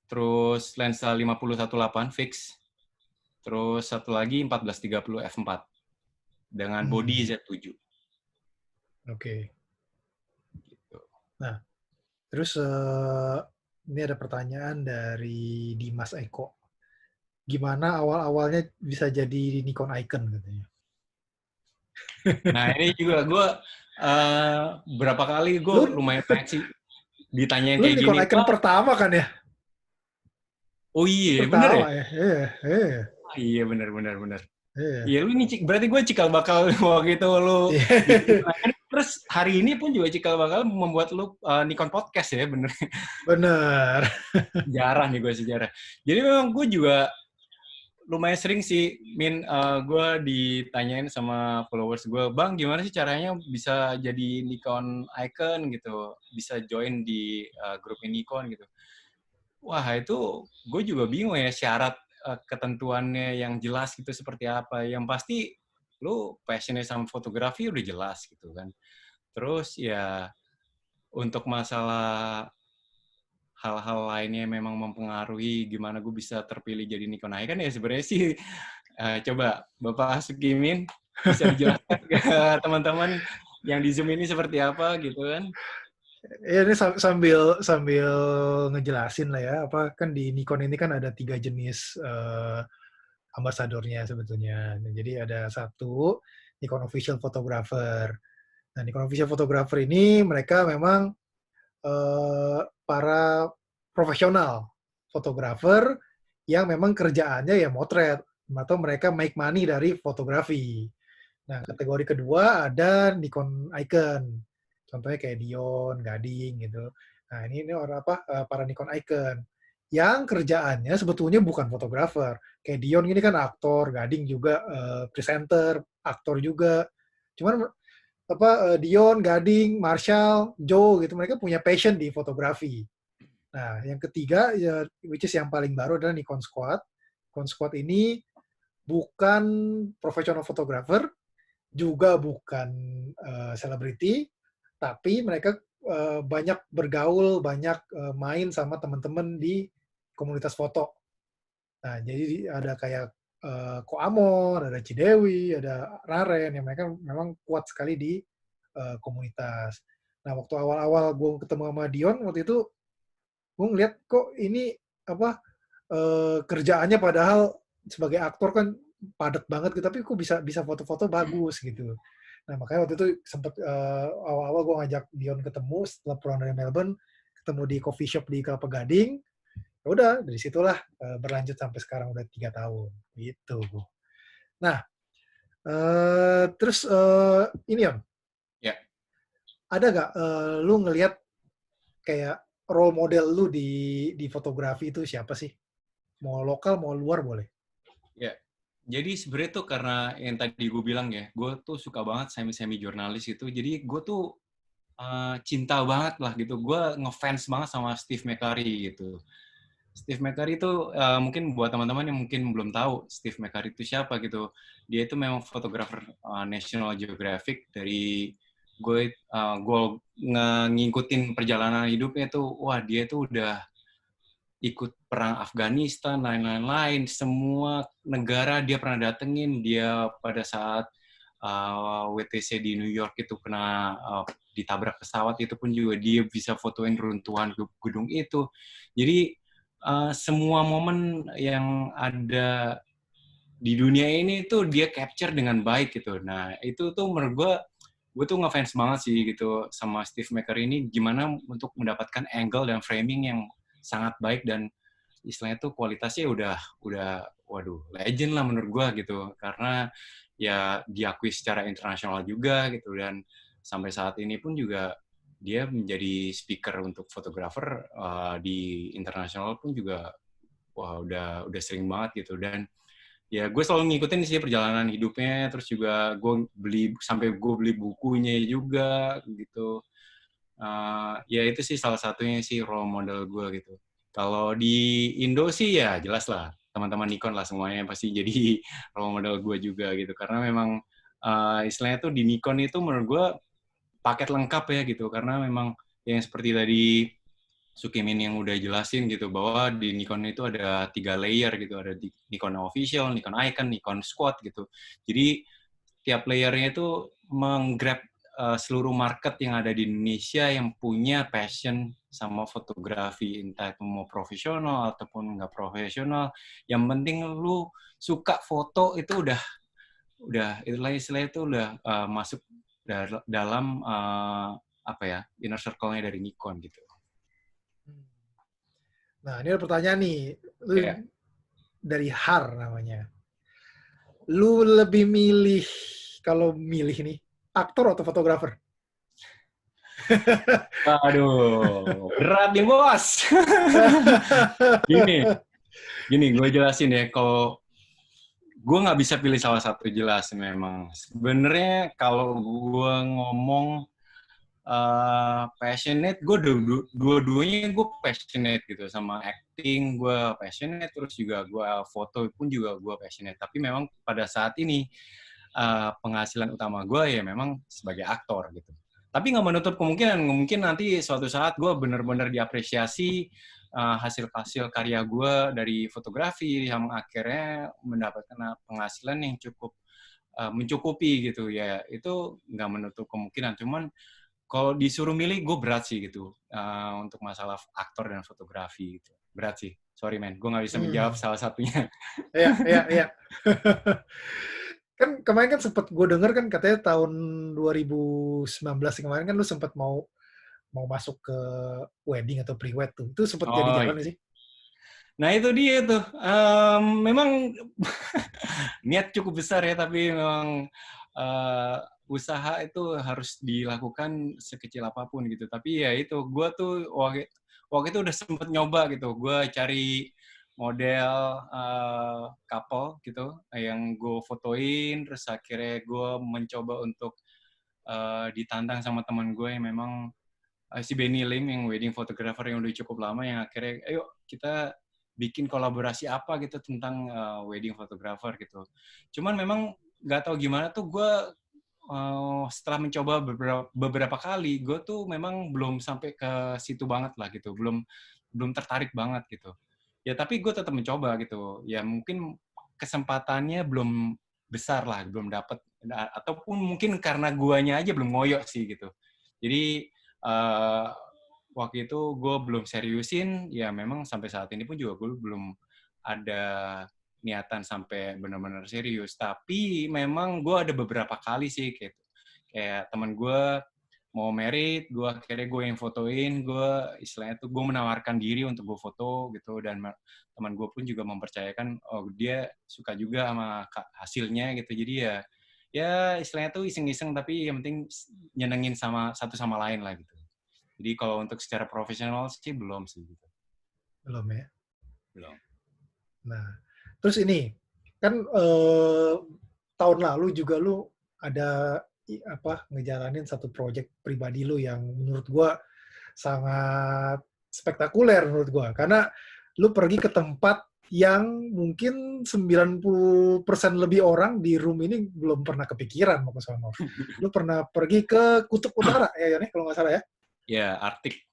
terus lensa 50-18 fix, terus satu lagi 14-30 f4 dengan body Z7. Oke. Gitu. Nah, terus ini ada pertanyaan dari Dimas Eko. Gimana awal-awalnya bisa jadi Nikon Icon katanya? Nah ini juga gue berapa kali gue Lu, lumayan banyak sih ditanyain lu kayak Nikon gini. Icon pertama kan ya? Oh iya, bener ya? Pertama ya? Iya. Oh, iya, bener. Iya. Iya, lu ini berarti gue cikal bakal waktu itu lu Iya. terus hari ini pun juga cikal bakal membuat lu Nikon Podcast ya, bener. Bener. Jarang nih gue sejarah. Jadi memang gue juga lumayan sering sih, gue ditanyain sama followers gue, Bang, gimana sih caranya bisa jadi Nikon Icon gitu, bisa join di grup Nikon gitu. Wah, itu gue juga bingung ya syarat ketentuannya yang jelas gitu seperti apa. Yang pasti lu passionnya sama fotografi udah jelas gitu kan. Terus ya untuk masalah hal-hal lainnya yang memang mempengaruhi gimana gue bisa terpilih jadi Nikon Icon ya sebenarnya sih coba Bapak Sukimin bisa dijelaskan ke teman-teman yang di Zoom ini seperti apa gitu kan. Ya ini sambil ngejelasin lah ya, apa kan di Nikon ini kan ada 3 jenis ambasadornya sebetulnya. Nah, jadi ada satu Nikon Official Photographer. Nah, Nikon Official Photographer ini mereka memang para profesional fotografer yang memang kerjaannya ya motret atau mereka make money dari fotografi. Nah, kategori kedua ada Nikon Icon. Contohnya kayak Dion, Gading gitu. Nah, ini orang apa? Para Nikon Icon. Yang kerjaannya sebetulnya bukan fotografer. Kayak Dion ini kan aktor, Gading juga presenter, aktor juga. Cuman apa Dion, Gading, Marshall, Joe gitu mereka punya passion di fotografi. Nah, yang ketiga ya which is yang paling baru adalah Nikon Squad. Nikon Squad ini bukan professional photographer, juga bukan selebriti, tapi mereka banyak bergaul, banyak main sama teman-teman di komunitas foto. Nah, jadi ada kayak Ko Amor, ada Cidewi, ada Raren yang mereka memang kuat sekali di komunitas. Nah, waktu awal-awal gue ketemu sama Dion waktu itu, gue ngeliat kok ini apa kerjaannya padahal sebagai aktor kan padat banget gitu, tapi kok bisa bisa foto-foto bagus gitu. Nah, makanya waktu itu sempet awal-awal gue ngajak Dion ketemu setelah pulang dari Melbourne, ketemu di coffee shop di Kelapa Gading. Ya udah, dari situlah berlanjut sampai sekarang udah 3 tahun gitu. Nah, terus ini Om, Ya, ada nggak lu ngelihat kayak role model lu di fotografi itu siapa sih? Mau lokal, mau luar boleh. ya. Jadi sebenarnya tuh karena yang tadi gue bilang ya, gue tuh suka banget semi-semi jurnalis itu. Jadi gue tuh cinta banget lah gitu. Gue ngefans banget sama Steve McCurry gitu. Steve McCurry itu mungkin buat teman-teman yang mungkin belum tahu Steve McCurry itu siapa gitu. Dia itu memang fotografer National Geographic dari gue ngikutin perjalanan hidupnya tuh, wah dia tuh udah ikut perang Afghanistan, lain-lain, semua negara dia pernah datengin. Dia pada saat WTC di New York itu kena ditabrak pesawat, itu pun juga dia bisa fotoin runtuhan gedung itu. Jadi semua momen yang ada di dunia ini tuh dia capture dengan baik gitu. Nah itu tuh menurut gue tuh ngefans banget sih gitu sama Steve Maker ini, gimana untuk mendapatkan angle dan framing yang sangat baik, dan istilahnya tuh kualitasnya udah waduh legend lah menurut gue gitu, karena ya diakui secara internasional juga gitu, dan sampai saat ini pun juga dia menjadi speaker untuk fotografer di internasional pun juga, wah udah sering banget gitu. Dan ya gue selalu ngikutin sih perjalanan hidupnya, terus juga gue beli bukunya juga gitu. Ya itu sih salah satunya sih role model gue gitu. Kalau di Indo sih ya jelas lah, teman-teman Nikon lah semuanya pasti jadi role model gue juga gitu, karena memang istilahnya tuh di Nikon itu menurut gue paket lengkap ya gitu, karena memang yang seperti tadi Sukimin yang udah jelasin gitu, bahwa di Nikon itu ada 3 layer gitu, ada di Nikon Official, Nikon Icon, Nikon Squad gitu. Jadi tiap layernya itu menggrab seluruh market yang ada di Indonesia yang punya passion sama fotografi, entah itu mau profesional ataupun nggak profesional. Yang penting lu suka foto itu udah itulah istilahnya itu udah masuk dalam apa ya, inner circle-nya dari Nikon gitu. Nah, ini ada pertanyaan nih. Lu Ya. dari Har namanya. Lu lebih milih, kalau milih nih, aktor atau fotografer? Aduh, berat nih bos. Gini, gue jelasin ya. Kalau gue nggak bisa pilih salah satu, jelas memang. Sebenarnya kalau gue ngomong passionate, gue dua-duanya gue passionate gitu. Sama acting gue passionate, terus juga gue foto pun juga gue passionate. Tapi memang pada saat ini penghasilan utama gue ya memang sebagai aktor gitu. Tapi nggak menutup kemungkinan, mungkin nanti suatu saat gue benar-benar diapresiasi hasil-hasil karya gue dari fotografi yang akhirnya mendapatkan penghasilan yang cukup mencukupi gitu ya. Itu nggak menutup kemungkinan. Cuman kalau disuruh milih, gue berat sih gitu untuk masalah aktor dan fotografi gitu. Berat sih. Sorry men, gue nggak bisa menjawab Hmm. salah satunya. Iya, iya, iya. Kan kemarin kan sempat gue denger kan katanya tahun 2019 kemarin kan lu sempat mau mau masuk ke wedding atau pre-wed tuh. Itu sempat jadi Oh, jalan nggak sih? nah itu dia tuh. Memang niat cukup besar ya, tapi memang usaha itu harus dilakukan sekecil apapun gitu. Tapi ya itu, gue tuh waktu itu udah sempet nyoba gitu. Gue cari model couple gitu yang gue fotoin, terus akhirnya gue mencoba untuk ditantang sama teman gue yang memang si Benny Lim yang wedding photographer yang udah cukup lama, yang akhirnya ayo kita bikin kolaborasi apa gitu tentang wedding photographer gitu. Cuman memang nggak tahu gimana tuh gue setelah mencoba beberapa kali, gue tuh memang belum sampai ke situ banget lah gitu, belum tertarik banget gitu. Ya tapi gue tetap mencoba gitu. Ya mungkin kesempatannya belum besar lah, belum dapet, ataupun mungkin karena guanya aja belum ngoyo sih gitu. Jadi waktu itu gue belum seriusin, ya memang sampai saat ini pun juga gue belum ada niatan sampai benar-benar serius. Tapi memang gue ada beberapa kali sih gitu. Kayak teman gue mau merit, gue akhirnya gue yang fotoin, gue istilahnya tuh gue menawarkan diri untuk gue foto gitu, dan teman gue pun juga mempercayakan, oh dia suka juga sama hasilnya gitu. Jadi ya istilahnya tuh iseng-iseng, tapi yang penting nyenengin sama satu sama lain lah gitu. Jadi kalau untuk secara profesional sih belum sih gitu. Belum ya? Belum. Nah, terus ini, kan tahun lalu juga lu ada ngejalanin satu project pribadi lu yang menurut gua sangat spektakuler menurut gua. Karena lu pergi ke tempat yang mungkin 90% lebih orang di room ini belum pernah kepikiran mau ke sana. Lu pernah pergi ke Kutub Utara ya, kalau nggak salah ya? Ya, Arktik.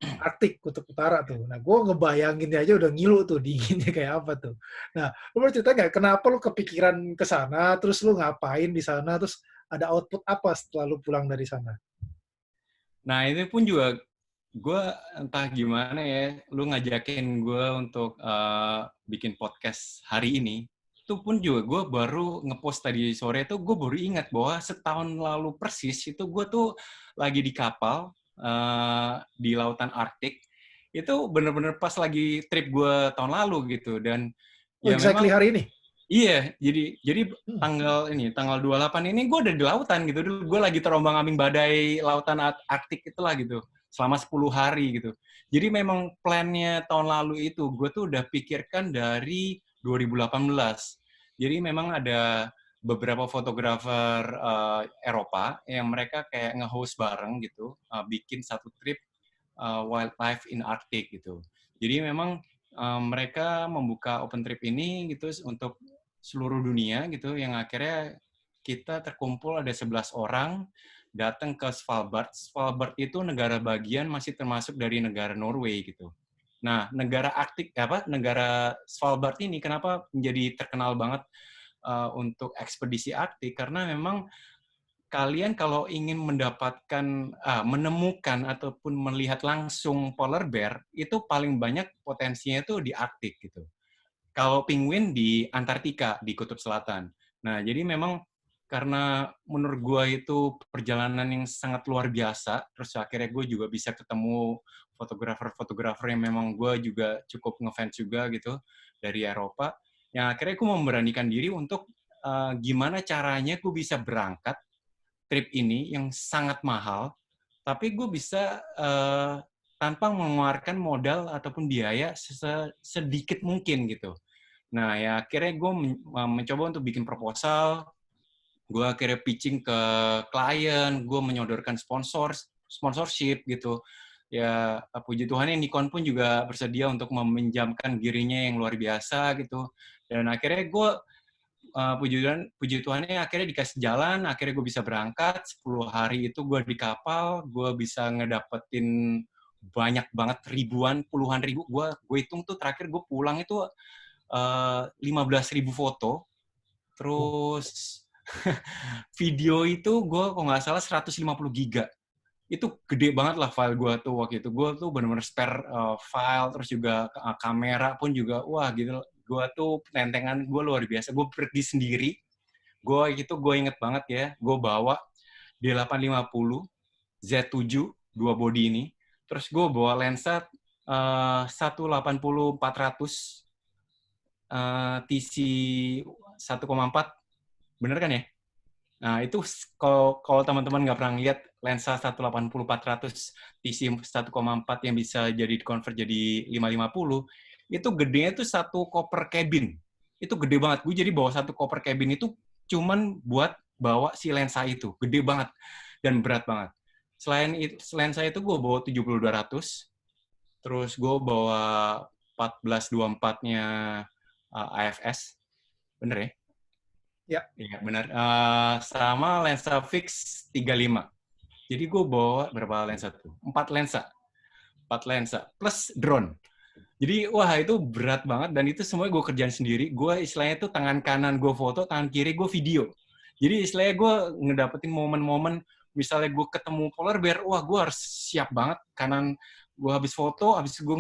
Arktik, Kutub Utara tuh. Nah, gue ngebayanginnya aja udah ngilu tuh, dinginnya kayak apa tuh. Nah, lu boleh cerita nggak, kenapa lu kepikiran ke sana, terus lu ngapain di sana, terus ada output apa setelah lu pulang dari sana? Nah, itu pun juga gue entah gimana ya, lu ngajakin gue untuk bikin podcast hari ini. Itu pun juga gue baru ngepost tadi sore tuh, gue baru ingat bahwa setahun lalu persis itu gue tuh lagi di kapal di lautan Arktik. Itu bener-bener pas lagi trip gue tahun lalu gitu. Dan Oh, ya memang exactly hari ini? iya, jadi Hmm. tanggal 28 ini gue udah di lautan gitu. Gue lagi terombang-ambing badai lautan Arktik itulah gitu. Selama 10 hari gitu. Jadi memang plannya tahun lalu itu gue tuh udah pikirkan dari 2018. Jadi memang ada beberapa fotografer Eropa yang mereka kayak nge-host bareng gitu, bikin satu trip wildlife in Arctic gitu. Jadi memang mereka membuka open trip ini gitu untuk seluruh dunia gitu, yang akhirnya kita terkumpul ada 11 orang datang ke Svalbard. Svalbard itu negara bagian masih termasuk dari negara Norway gitu. Nah, negara Svalbard ini kenapa menjadi terkenal banget untuk ekspedisi Arktik, karena memang kalian kalau ingin menemukan ataupun melihat langsung polar bear, itu paling banyak potensinya itu di Arktik gitu. Kalau penguin di Antartika, di Kutub Selatan. Nah, jadi memang karena menurut gue itu perjalanan yang sangat luar biasa, terus akhirnya gue juga bisa ketemu fotografer-fotografer yang memang gue juga cukup ngefans juga gitu, dari Eropa, yang akhirnya gue memberanikan diri untuk gimana caranya gue bisa berangkat trip ini yang sangat mahal, tapi gue bisa tanpa mengeluarkan modal ataupun biaya sedikit mungkin gitu. Nah, ya akhirnya gue mencoba untuk bikin proposal, gue akhirnya pitching ke klien, gue menyodorkan sponsorship gitu. Ya, puji Tuhan Nikon pun juga bersedia untuk meminjamkan gear-nya yang luar biasa gitu. Dan akhirnya gue puji Tuhannya akhirnya dikasih jalan, akhirnya gue bisa berangkat, 10 hari itu gue di kapal, gue bisa ngedapetin banyak banget, puluhan ribu, gue hitung tuh terakhir gue pulang itu 15.000 foto, terus video itu gue kalau nggak salah 150 giga. Itu gede banget lah file gue tuh waktu itu. Gue tuh benar-benar spare file, terus juga kamera pun juga, wah gitu. Gue tuh tentengan gue luar biasa. Gue pergi sendiri. Gue inget banget ya, gue bawa D850, Z7, dua body ini. Terus gue bawa lensa 180-400 TC 1,4, bener kan ya? Nah, itu kalau teman-teman nggak pernah lihat lensa 180-400 TC 1,4 yang bisa jadi convert jadi 550, itu gedenya itu satu koper cabin. Itu gede banget. Gue jadi bawa satu koper cabin itu cuman buat bawa si lensa itu. Gede banget dan berat banget. Selain itu, lensa itu gue bawa 70-200, terus gue bawa 14-24-nya AFS. Bener ya? Ya. Iya, benar. Sama lensa fix 35. Jadi gue bawa berapa lensa tuh? 4 lensa. 4 lensa. Plus drone. Jadi, wah itu berat banget. Dan itu semuanya gue kerjain sendiri. Gue istilahnya tuh tangan kanan gue foto, tangan kiri gue video. Jadi istilahnya gue ngedapetin momen-momen, misalnya gue ketemu polar bear, wah gue harus siap banget. Kanan gue habis foto, habis itu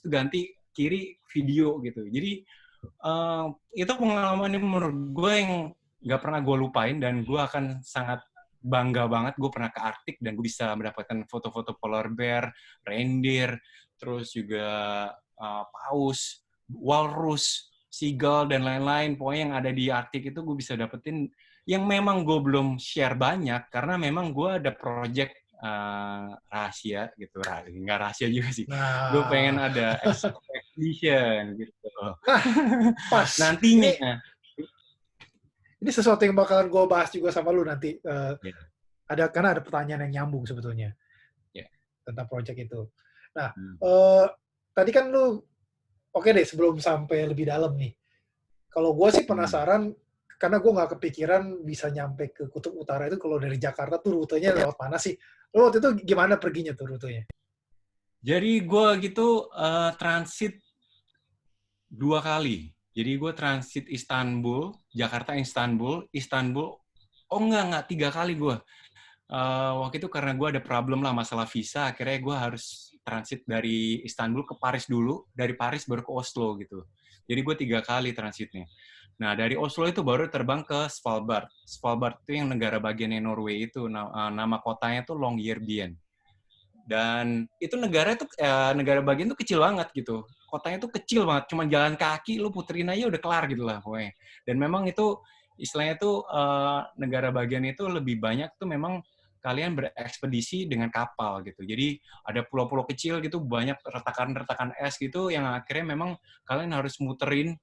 ganti kiri video gitu. Jadi, itu pengalaman yang menurut gue yang nggak pernah gue lupain, dan gue akan sangat bangga banget gue pernah ke Arktik dan gue bisa mendapatkan foto-foto polar bear, reindeer, terus juga paus, walrus, seagull, dan lain-lain. Pokoknya yang ada di Arktik itu gue bisa dapetin yang memang gue belum share banyak, karena memang gue ada project rahasia gitu. Nggak rahasia juga sih. Gue pengen Nah, ada expedition gitu. nah pas. Nantinya. Ini sesuatu yang bakalan gue bahas juga sama lu nanti. Yeah. Karena ada pertanyaan yang nyambung sebetulnya Yeah. tentang project itu. Nah, tadi kan lu, oke deh sebelum sampai lebih dalam nih. Kalau gue sih penasaran, karena gue nggak kepikiran bisa nyampe ke Kutub Utara itu kalau dari Jakarta tuh rutenya lewat mana sih? Lu waktu itu gimana perginya tuh rutenya? Jadi gue gitu transit 2 kali. Jadi gue transit Istanbul, Jakarta Istanbul, oh enggak 3 kali gue. Waktu itu karena gue ada problem lah masalah visa, akhirnya gue harus transit dari Istanbul ke Paris dulu, dari Paris baru ke Oslo gitu. Jadi gue 3 kali transitnya. Nah, dari Oslo itu baru terbang ke Svalbard. Svalbard itu yang negara bagiannya Norway itu, nama kotanya tuh Longyearbyen. Dan itu negara bagian tuh kecil banget gitu. Kotanya tuh kecil banget, cuma jalan kaki lu puterin aja udah kelar gitu lah pokoknya. Dan memang itu istilahnya tuh negara bagian itu lebih banyak tuh memang kalian berekspedisi dengan kapal gitu. Jadi ada pulau-pulau kecil gitu, banyak retakan-retakan es gitu yang akhirnya memang kalian harus muterin.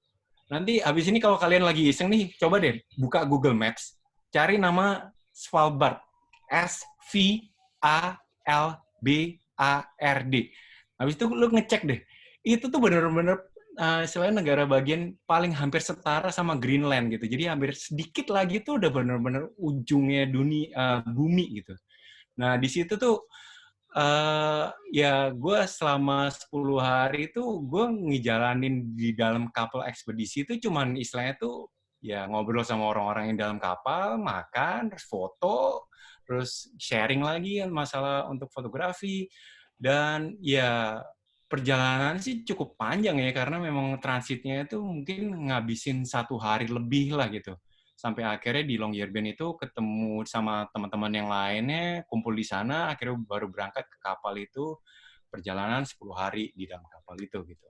Nanti habis ini kalau kalian lagi iseng nih, coba deh buka Google Maps, cari nama Svalbard. SVALBARD. Habis itu lu ngecek deh. Itu tuh bener-bener istilahnya negara bagian paling hampir setara sama Greenland gitu. Jadi hampir sedikit lagi tuh udah bener-bener ujungnya dunia bumi gitu. Nah, di situ tuh ya gue selama 10 hari itu gue ngejalanin di dalam kapal ekspedisi itu cuman istilahnya tuh ya ngobrol sama orang-orang yang dalam kapal, makan, terus foto, terus sharing lagi masalah untuk fotografi, dan ya perjalanan sih cukup panjang ya karena memang transitnya itu mungkin ngabisin 1 hari lebih lah gitu. Sampai akhirnya di Longyearbyen itu ketemu sama teman-teman yang lainnya, kumpul di sana, akhirnya baru berangkat ke kapal itu, perjalanan 10 hari di dalam kapal itu gitu.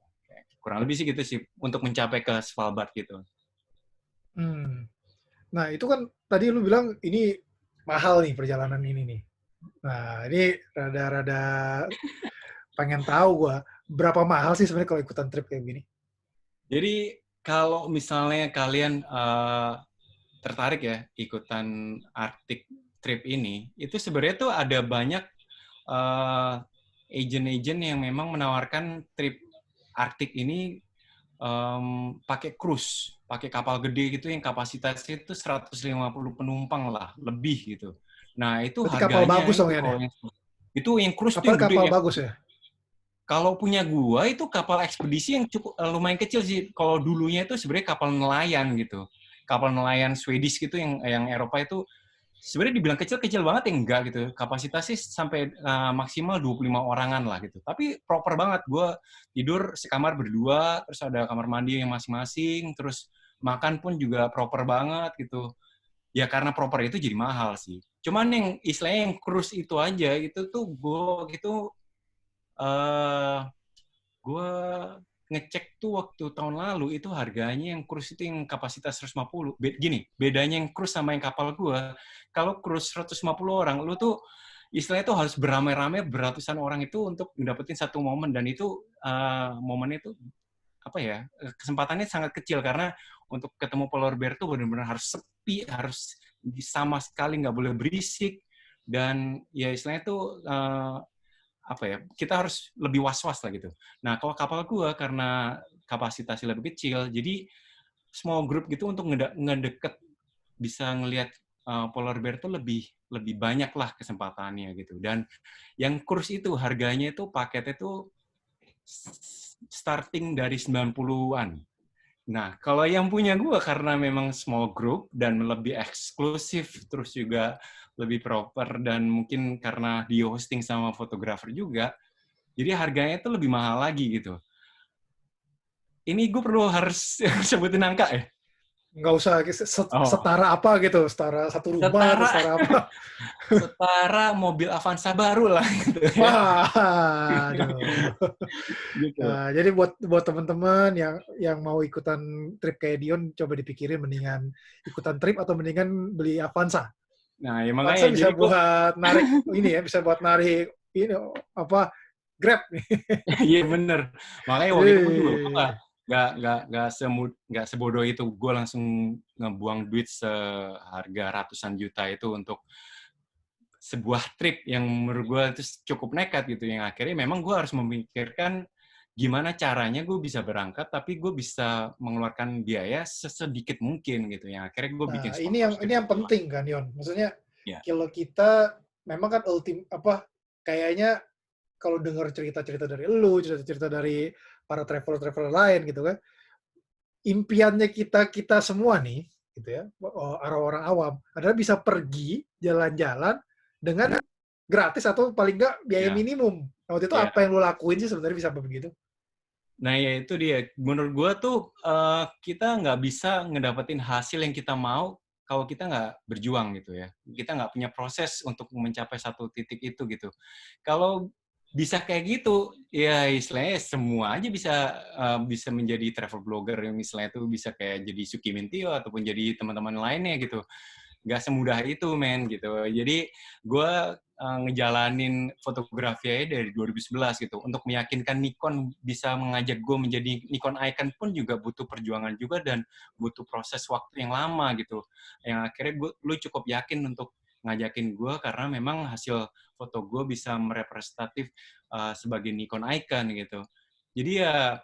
Kurang lebih sih gitu sih untuk mencapai ke Svalbard gitu. Nah, itu kan tadi lu bilang ini mahal nih perjalanan ini nih. Nah, ini rada-rada pengen tahu gua, berapa mahal sih sebenarnya kalau ikutan trip kayak gini? Jadi kalau misalnya kalian tertarik ya ikutan Arctic trip ini, itu sebenarnya tuh ada banyak agent-agent yang memang menawarkan trip Arctic ini pakai cruise, pakai kapal gede gitu yang kapasitasnya itu 150 penumpang lah, lebih gitu. Nah, itu Berarti kapal harganya bagus dong itu ya deh? kalau yang cruise tuh yang gede Kapal ya. bagus ya? Kalau punya gua itu kapal ekspedisi yang cukup lumayan kecil sih. Kalau dulunya itu sebenarnya kapal nelayan gitu. Kapal nelayan Swedish gitu yang Eropa itu sebenarnya dibilang kecil-kecil banget ya enggak gitu. Kapasitasnya sampai maksimal 25 orangan lah gitu. Tapi proper banget. Gua tidur sekamar berdua, terus ada kamar mandi yang masing-masing, terus makan pun juga proper banget gitu. Ya karena proper itu jadi mahal sih. Cuman yang istilahnya yang cruise itu aja itu tuh gua gitu gue ngecek tuh waktu tahun lalu itu harganya yang cruise itu yang kapasitas 150. Gini, bedanya yang cruise sama yang kapal gue, kalau cruise 150 orang, lu tuh istilahnya tuh harus beramai-ramai beratusan orang itu untuk dapetin satu momen, dan itu momennya itu apa ya, kesempatannya sangat kecil karena untuk ketemu polar bear tuh benar-benar harus sepi, harus sama sekali nggak boleh berisik, dan ya istilahnya tuh apa ya, kita harus lebih was-was lah gitu. Nah, kalau kapal gua karena kapasitasnya lebih kecil, jadi small group gitu untuk ngedeket bisa ngelihat polar bear tuh lebih lebih banyak lah kesempatannya gitu. Dan yang kurs itu harganya itu paketnya tuh starting dari 90-an. Nah, kalau yang punya gue karena memang small group dan lebih eksklusif, terus juga lebih proper, dan mungkin karena di hosting sama fotografer juga, jadi harganya itu lebih mahal lagi gitu. Ini gue perlu harus sebutin angka ya? Nggak usah Oh, setara apa gitu, setara satu rumah atau setara setara apa. setara mobil Avanza baru lah gitu ya. Wah, aduh. Gitu. Nah, jadi buat teman-teman yang mau ikutan trip kayak Dion, coba dipikirin mendingan ikutan trip atau mendingan beli Avanza. Nah, ya makanya Avanza bisa jadi gue buat narik ini ya, bisa buat narik ini apa Grab nih. iya bener. Makanya waktu itu gue juga gue Eh, nggak sebodoh itu. Gue langsung ngebuang duit seharga ratusan juta itu untuk sebuah trip yang menurut gue itu cukup nekat gitu. Yang akhirnya memang gue harus memikirkan gimana caranya gue bisa berangkat tapi gue bisa mengeluarkan biaya sesedikit mungkin gitu. Yang akhirnya gue bikin Nah, ini sponsorship yang segala penting macam. kan, Yon. Maksudnya Ya, kalau kita memang kan apa kayaknya kalau dengar cerita-cerita dari lu, cerita-cerita dari para traveler-traveler lain gitu kan, impiannya kita semua nih, gitu ya, orang-orang awam, adalah bisa pergi jalan-jalan dengan gratis atau paling nggak biaya ya, minimum. Nah, waktu itu ya. apa yang lu lakuin sih sebenarnya bisa begitu? Nah, ya itu dia. Menurut gue tuh, kita nggak bisa ngedapetin hasil yang kita mau kalau kita nggak berjuang gitu ya. Kita nggak punya proses untuk mencapai satu titik itu gitu. Kalau bisa kayak gitu, ya istilahnya semua aja bisa menjadi travel blogger yang istilahnya itu bisa kayak jadi Suki Mintio ataupun jadi teman-teman lainnya gitu. Nggak semudah itu, men, gitu. Jadi, gue ngejalanin fotografi aja dari 2011 gitu. Untuk meyakinkan Nikon bisa mengajak gue menjadi Nikon Icon pun juga butuh perjuangan juga dan butuh proses waktu yang lama gitu. Yang akhirnya lu cukup yakin untuk ngajakin gue karena memang hasil foto gue bisa merepresentatif sebagai Nikon Icon gitu. Jadi ya,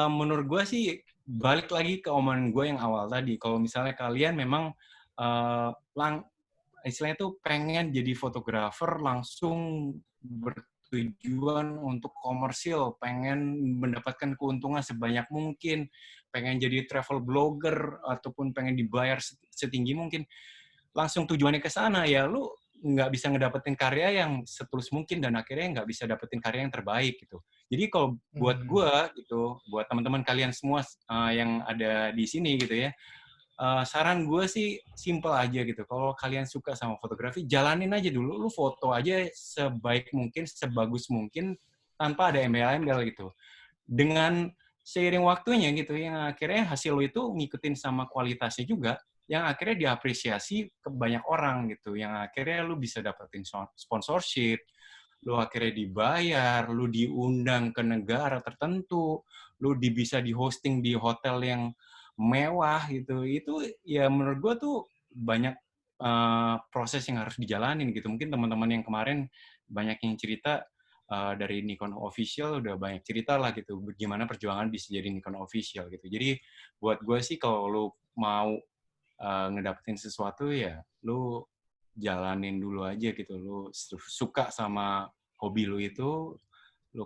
menurut gue sih balik lagi ke omongan gue yang awal tadi. Kalau misalnya kalian memang uh, lang istilahnya tuh pengen jadi fotografer langsung bertujuan untuk komersil, pengen mendapatkan keuntungan sebanyak mungkin, pengen jadi travel blogger ataupun pengen dibayar setinggi mungkin, langsung tujuannya ke sana ya lu nggak bisa ngedapetin karya yang setulus mungkin dan akhirnya nggak bisa dapetin karya yang terbaik gitu. Jadi kalau buat Hmm. gue gitu, buat teman-teman kalian semua yang ada di sini gitu ya, saran gue sih simple aja gitu. Kalau kalian suka sama fotografi, jalanin aja dulu. Lu foto aja sebaik mungkin, sebagus mungkin, tanpa ada embel-embel gitu. Dengan seiring waktunya gitu, yang akhirnya hasil lu itu ngikutin sama kualitasnya juga, yang akhirnya diapresiasi ke banyak orang gitu. Yang akhirnya lu bisa dapetin sponsorship, lu akhirnya dibayar, lu diundang ke negara tertentu, lu bisa di-hosting di hotel yang mewah gitu. Itu ya menurut gue tuh banyak proses yang harus dijalanin gitu. Mungkin teman-teman yang kemarin banyak yang cerita dari Nikon Official udah banyak cerita lah gitu gimana perjuangan bisa jadi Nikon Official gitu. Jadi buat gue sih kalau lu mau ngedapetin sesuatu ya lu jalanin dulu aja gitu. Lu suka sama hobi lu itu, lu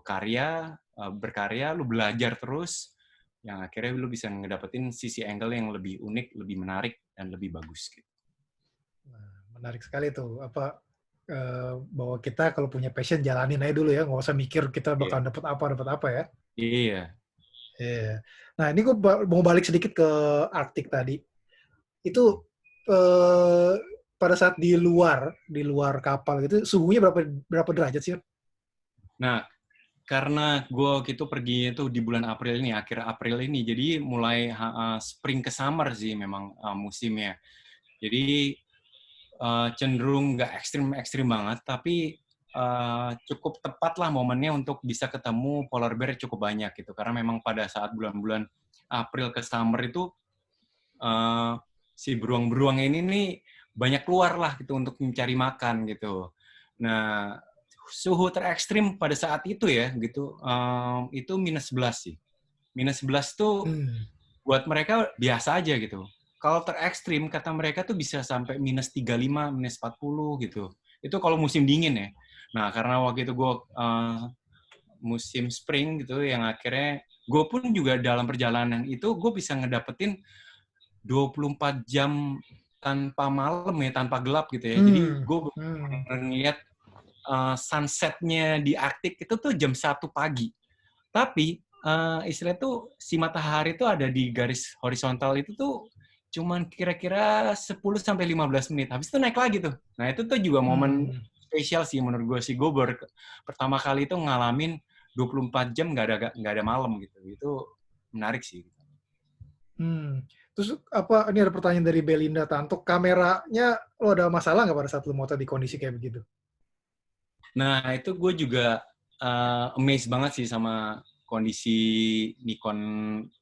berkarya, lu belajar terus, yang akhirnya lu bisa ngedapetin sisi angle yang lebih unik, lebih menarik, dan lebih bagus gitu. Nah, menarik sekali tuh apa bahwa kita kalau punya passion jalanin aja dulu ya, nggak usah mikir kita Iya. bakal dapat apa ya. Iya. Iya. Nah, ini gue mau balik sedikit ke Arktik tadi. Itu eh, pada saat di luar kapal gitu, suhunya berapa berapa derajat sih? Nah, karena gue waktu itu pergi itu di bulan April ini, akhir April ini, jadi mulai spring ke summer sih memang musimnya. Jadi cenderung nggak ekstrim-ekstrim banget, tapi cukup tepat lah momennya untuk bisa ketemu polar bear cukup banyak gitu. Karena memang pada saat bulan-bulan April ke summer itu uh, si beruang-beruang ini nih banyak keluar lah gitu untuk mencari makan gitu. Nah, suhu terekstrim pada saat itu ya gitu, itu -11 sih. -11 tuh buat mereka biasa aja gitu. Kalau terekstrim kata mereka tuh bisa sampai -35, -40 gitu. Itu kalau musim dingin ya. Nah, karena waktu itu gue musim spring gitu yang akhirnya gue pun juga dalam perjalanan itu gue bisa ngedapetin 24 jam tanpa malam ya, tanpa gelap gitu ya. Jadi gue ngeliat sunsetnya di Arktik itu tuh jam 1 pagi. Tapi istilah tuh si matahari tuh ada di garis horizontal itu tuh cuman kira-kira 10-15 menit. Habis itu naik lagi tuh. Nah, itu tuh juga momen spesial sih menurut gue sih. Gue pertama kali itu ngalamin 24 jam nggak ada malam gitu. Itu menarik sih. Terus ini ada pertanyaan dari Belinda Tanto, kameranya lo ada masalah nggak pada saat lo moto di kondisi kayak begitu? Nah, itu gue juga amazed banget sih sama kondisi Nikon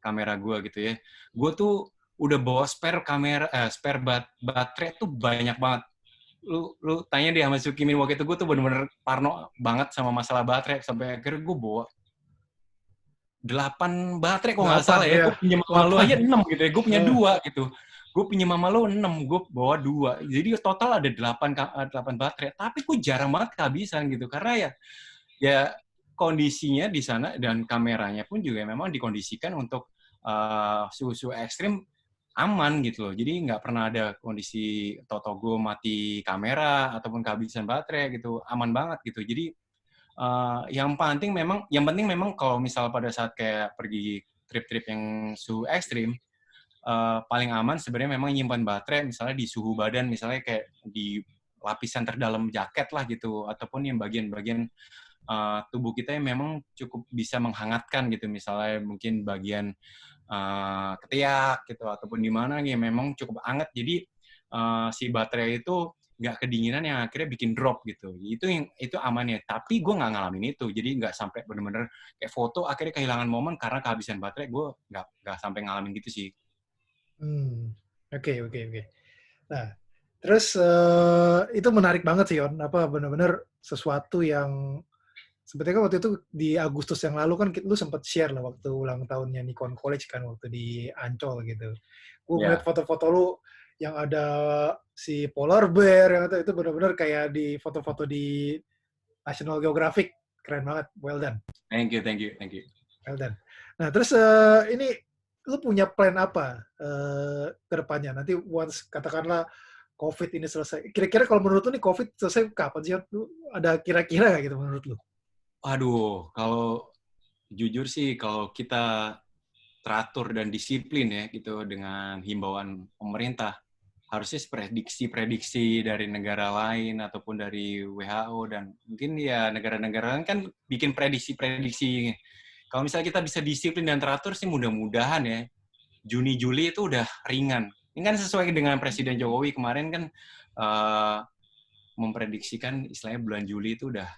kamera gue gitu ya. Gue tuh udah bawa spare baterai tuh banyak banget. Lu tanya deh sama Sukimin waktu itu, gue tuh bener-bener parno banget sama masalah baterai. Sampai akhirnya gue bawa 8 baterai kalau nggak salah ya. Ya. Gue pinjam sama lu aja 6 gitu ya. Gue punya 2 gitu. Gue pinjam sama lu 6, gue bawa 2. Jadi total ada 8 baterai. Tapi gue jarang banget kehabisan gitu. Karena ya kondisinya di sana dan kameranya pun juga memang dikondisikan untuk suhu-suhu ekstrim aman gitu loh. Jadi nggak pernah ada kondisi toto gue mati kamera ataupun kehabisan baterai gitu. Aman banget gitu. Jadi yang penting memang kalau misal pada saat kayak pergi trip-trip yang suhu ekstrim, paling aman sebenarnya memang nyimpan baterai misalnya di suhu badan, misalnya kayak di lapisan terdalam jaket lah gitu, ataupun yang bagian-bagian tubuh kita yang memang cukup bisa menghangatkan gitu, misalnya mungkin bagian ketiak gitu, ataupun di mana yang memang cukup hangat, jadi si baterai itu nggak kedinginan yang akhirnya bikin drop gitu. Itu aman ya. Tapi gue nggak ngalamin itu. Jadi nggak sampai bener-bener kayak foto akhirnya kehilangan momen karena kehabisan baterai. Gue nggak sampai ngalamin gitu sih. Oke. Nah, terus itu menarik banget sih, Yon. Benar-benar sesuatu yang sebetulnya kan waktu itu di Agustus yang lalu kan lu sempat share lah waktu ulang tahunnya Nikon College kan waktu di Ancol gitu. Gue ngeliat Ya. foto-foto lu yang ada si polar bear yang itu benar-benar kayak di foto-foto di National Geographic. Keren banget. Well done. Thank you. Well done. Nah, terus ini lu punya plan apa ke depannya? Nanti once katakanlah COVID ini selesai. Kira-kira kalau menurut lu nih COVID selesai kapan sih? Lu ada kira-kira nggak gitu menurut lu? Aduh, kalau jujur sih kalau kita teratur dan disiplin ya gitu dengan himbauan pemerintah, harusnya prediksi-prediksi dari negara lain ataupun dari WHO dan mungkin ya negara-negara lain kan bikin prediksi-prediksi. Kalau misalnya kita bisa disiplin dan teratur sih mudah-mudahan ya Juni-Juli itu udah ringan. Ini kan sesuai dengan Presiden Jokowi kemarin kan memprediksikan istilahnya bulan Juli itu udah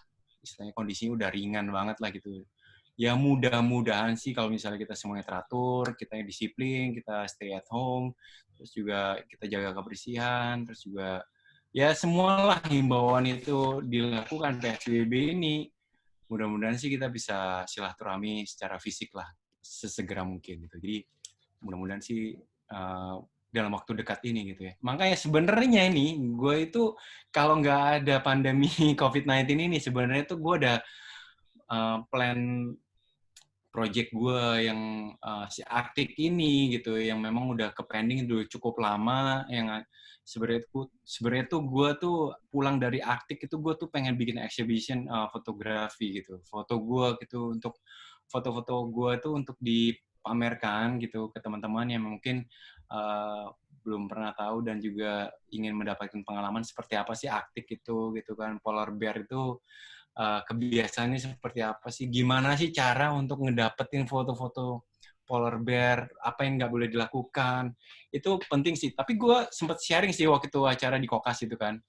istilahnya kondisinya udah ringan banget lah gitu. Ya mudah-mudahan sih kalau misalnya kita semuanya teratur, kita yang disiplin, kita stay at home, terus juga kita jaga kebersihan, terus juga ya semualah himbauan itu dilakukan PSBB ini. Mudah-mudahan sih kita bisa silaturahmi secara fisik lah sesegera mungkin gitu. Jadi mudah-mudahan sih dalam waktu dekat ini gitu ya. Makanya sebenarnya ini gue itu kalau nggak ada pandemi COVID-19 ini sebenarnya tuh gue ada plan project gue yang si Arktik ini gitu yang memang udah ke-pending udah cukup lama yang sebenarnya tuh gue tuh pulang dari Arktik itu gue tuh pengen bikin exhibition fotografi gitu. Foto gue gitu untuk foto-foto gue tuh untuk dipamerkan gitu ke teman-teman yang mungkin belum pernah tahu dan juga ingin mendapatkan pengalaman seperti apa sih Arktik itu gitu kan, polar bear itu kebiasaannya seperti apa sih, gimana sih cara untuk ngedapetin foto-foto polar bear, apa yang nggak boleh dilakukan, itu penting sih. Tapi gue sempat sharing sih waktu itu acara di Kokas itu kan,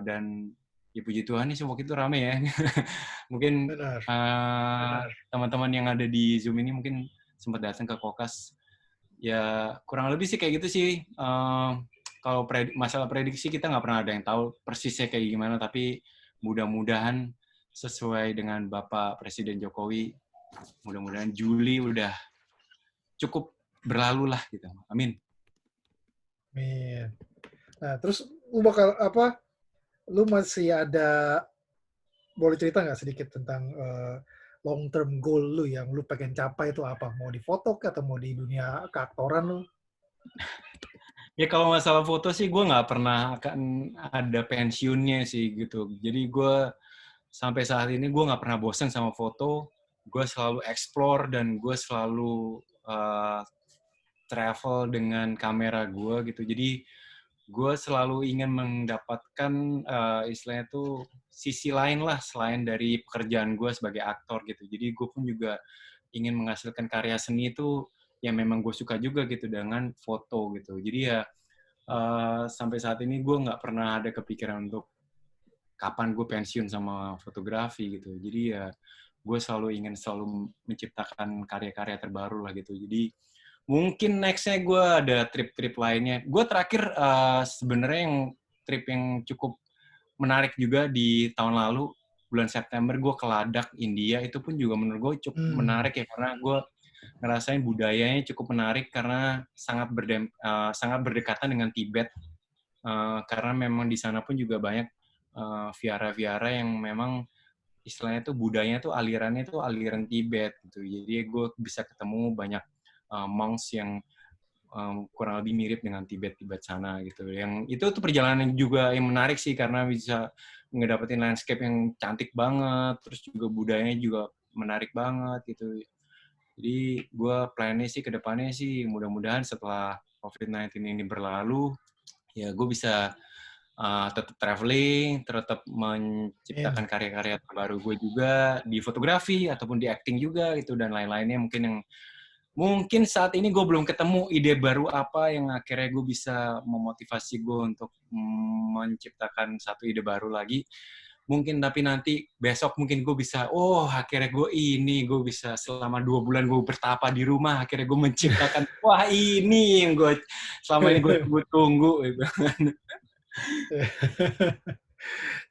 dan ya puji Tuhan sih waktu itu rame ya. Mungkin Benar. teman-teman yang ada di Zoom ini mungkin sempat datang ke Kokas. Ya kurang lebih sih kayak gitu sih. Kalau masalah prediksi kita nggak pernah ada yang tahu persisnya kayak gimana, tapi mudah-mudahan sesuai dengan Bapak Presiden Jokowi. Mudah-mudahan Juli udah cukup berlalu lah gitu. Amin. Amin. Nah, terus lu bakal apa? Lu masih ada, boleh cerita nggak sedikit tentang long term goal lu yang lu pengen capai itu apa? Mau di foto kah, atau mau di dunia keaktoran lu? Ya kalau masalah foto sih gue nggak pernah akan ada pensiunnya sih gitu. Jadi gue sampai saat ini gue nggak pernah bosan sama foto. Gue selalu explore dan gue selalu travel dengan kamera gue gitu. Jadi gue selalu ingin mendapatkan istilahnya tuh sisi lain lah selain dari pekerjaan gue sebagai aktor gitu. Jadi gue pun juga ingin menghasilkan karya seni itu yang memang gue suka juga gitu dengan foto gitu. Jadi ya sampai saat ini gue nggak pernah ada kepikiran untuk kapan gue pensiun sama fotografi gitu. Jadi ya gue selalu menciptakan karya-karya terbaru lah gitu. Jadi mungkin next-nya gue ada trip-trip lainnya. Gue terakhir sebenarnya yang trip yang cukup menarik juga di tahun lalu, bulan September gue ke Ladakh, India. Itu pun juga menurut gue cukup menarik ya, karena gue ngerasain budayanya cukup menarik karena sangat berdekatan dengan Tibet. Karena memang di sana pun juga banyak viara-viara yang memang istilahnya tuh budayanya tuh alirannya tuh aliran Tibet gitu. Jadi gue bisa ketemu banyak monks yang kurang lebih mirip dengan Tibet sana gitu. Yang itu tuh perjalanan juga yang menarik sih karena bisa ngedapetin landscape yang cantik banget, terus juga budayanya juga menarik banget gitu. Jadi gue plannya sih ke depannya sih mudah-mudahan setelah COVID-19 ini berlalu, ya gue bisa tetap traveling, tetap menciptakan Amin. karya-karya terbaru gue juga di fotografi ataupun di acting juga gitu dan lain-lainnya mungkin saat ini gue belum ketemu ide baru apa yang akhirnya gue bisa memotivasi gue untuk menciptakan satu ide baru lagi. Mungkin tapi nanti besok mungkin gue bisa, akhirnya gue bisa selama 2 bulan gue bertapa di rumah, akhirnya gue menciptakan, wah ini yang gue selama ini gue tunggu-tunggu gitu.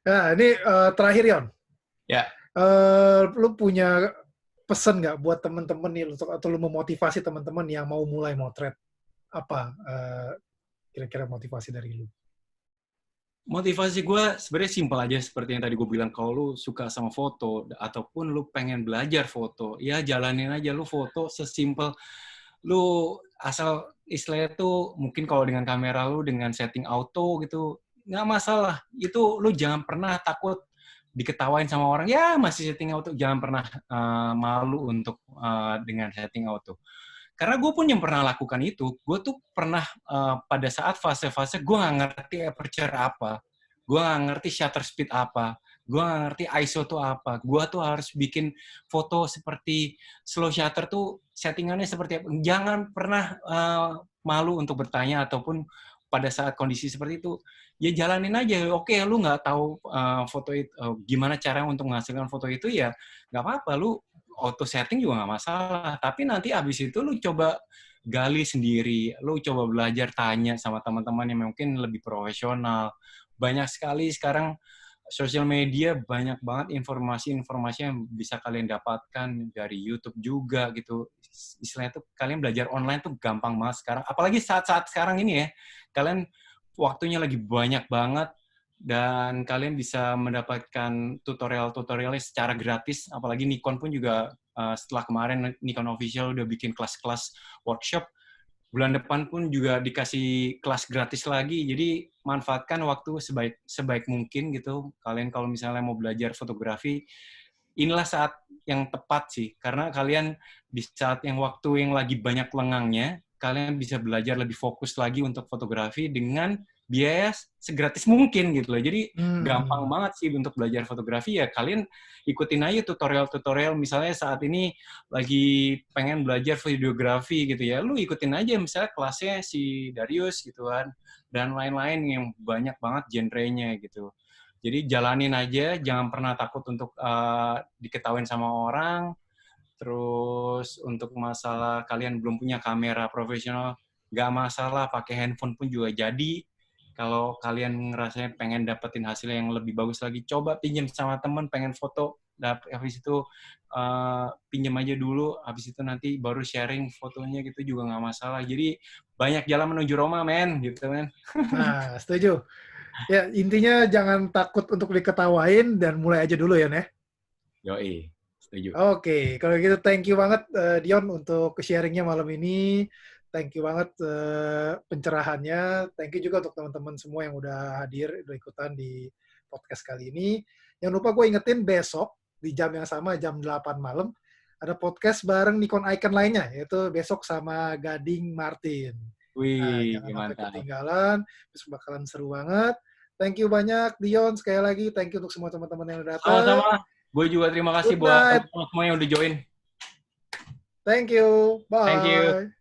Nah, ini terakhir, Yon. Ya, Lu punya pesan nggak buat temen-temen nih, atau lu memotivasi teman-teman yang mau mulai motret? Apa kira-kira motivasi dari lu? motivasi gue sebenarnya simpel aja seperti yang tadi gue bilang, kalau lu suka sama foto ataupun lu pengen belajar foto, ya jalanin aja lu foto sesimpel lu asal istilahnya tuh mungkin kalau dengan kamera lu dengan setting auto gitu nggak masalah. Itu lu jangan pernah takut diketawain sama orang, ya masih setting auto, jangan pernah malu untuk dengan setting auto. Karena gue pun yang pernah lakukan itu, gue tuh pernah pada saat fase-fase gue nggak ngerti aperture apa, gue nggak ngerti shutter speed apa, gue nggak ngerti ISO tuh apa, gue tuh harus bikin foto seperti slow shutter tuh settingannya seperti apa. Jangan pernah malu untuk bertanya ataupun pada saat kondisi seperti itu, ya jalanin aja. Oke, lu nggak tahu foto itu gimana cara untuk menghasilkan foto itu, ya nggak apa-apa, lu auto setting juga nggak masalah. Tapi nanti abis itu lu coba gali sendiri, lu coba belajar tanya sama teman-teman yang mungkin lebih profesional. Banyak sekali sekarang sosial media, banyak banget informasi-informasi yang bisa kalian dapatkan dari YouTube juga gitu. Istilahnya tuh kalian belajar online tuh gampang banget sekarang. Apalagi saat-saat sekarang ini ya, kalian waktunya lagi banyak banget dan kalian bisa mendapatkan tutorial-tutorialnya secara gratis. Apalagi Nikon pun juga setelah kemarin Nikon Official udah bikin kelas-kelas workshop, bulan depan pun juga dikasih kelas gratis lagi. Jadi manfaatkan waktu sebaik mungkin gitu. Kalian kalau misalnya mau belajar fotografi, inilah saat yang tepat sih. Karena kalian di saat yang waktu yang lagi banyak lengangnya, kalian bisa belajar lebih fokus lagi untuk fotografi dengan biaya segratis mungkin gitu loh. Jadi gampang Hmm. banget sih untuk belajar fotografi, ya kalian ikutin aja tutorial-tutorial. Misalnya saat ini lagi pengen belajar videografi gitu ya, lu ikutin aja misalnya kelasnya si Darius gitu kan, dan lain-lain yang banyak banget genrenya gitu. Jadi jalanin aja, jangan pernah takut untuk diketawain sama orang. Terus untuk masalah kalian belum punya kamera profesional, nggak masalah, pakai handphone pun juga jadi. Kalau kalian ngerasanya pengen dapetin hasil yang lebih bagus lagi, coba pinjam sama temen, pengen foto, habis itu pinjam aja dulu, habis itu nanti baru sharing fotonya gitu juga nggak masalah. Jadi banyak jalan menuju Roma, men, gitu men. Nah, setuju. Ya, intinya jangan takut untuk diketawain dan mulai aja dulu ya, Neh. Yoi, setuju. Oke, kalau gitu thank you banget Dion untuk sharingnya malam ini. Thank you banget pencerahannya. Thank you juga untuk teman-teman semua yang udah hadir, udah ikutan di podcast kali ini. Jangan lupa gue ingetin besok di jam yang sama, jam 8 malam, ada podcast bareng Nikon Icon lainnya, yaitu besok sama Gading Martin. Nah, Wih, jangan sampai mantap. ketinggalan. Besok bakalan seru banget. Thank you banyak, Dion. Sekali lagi, thank you untuk semua teman-teman yang udah datang. Sama-sama. Gue juga terima kasih Good buat night. teman-teman semua yang udah join. Thank you. Thank you. Bye.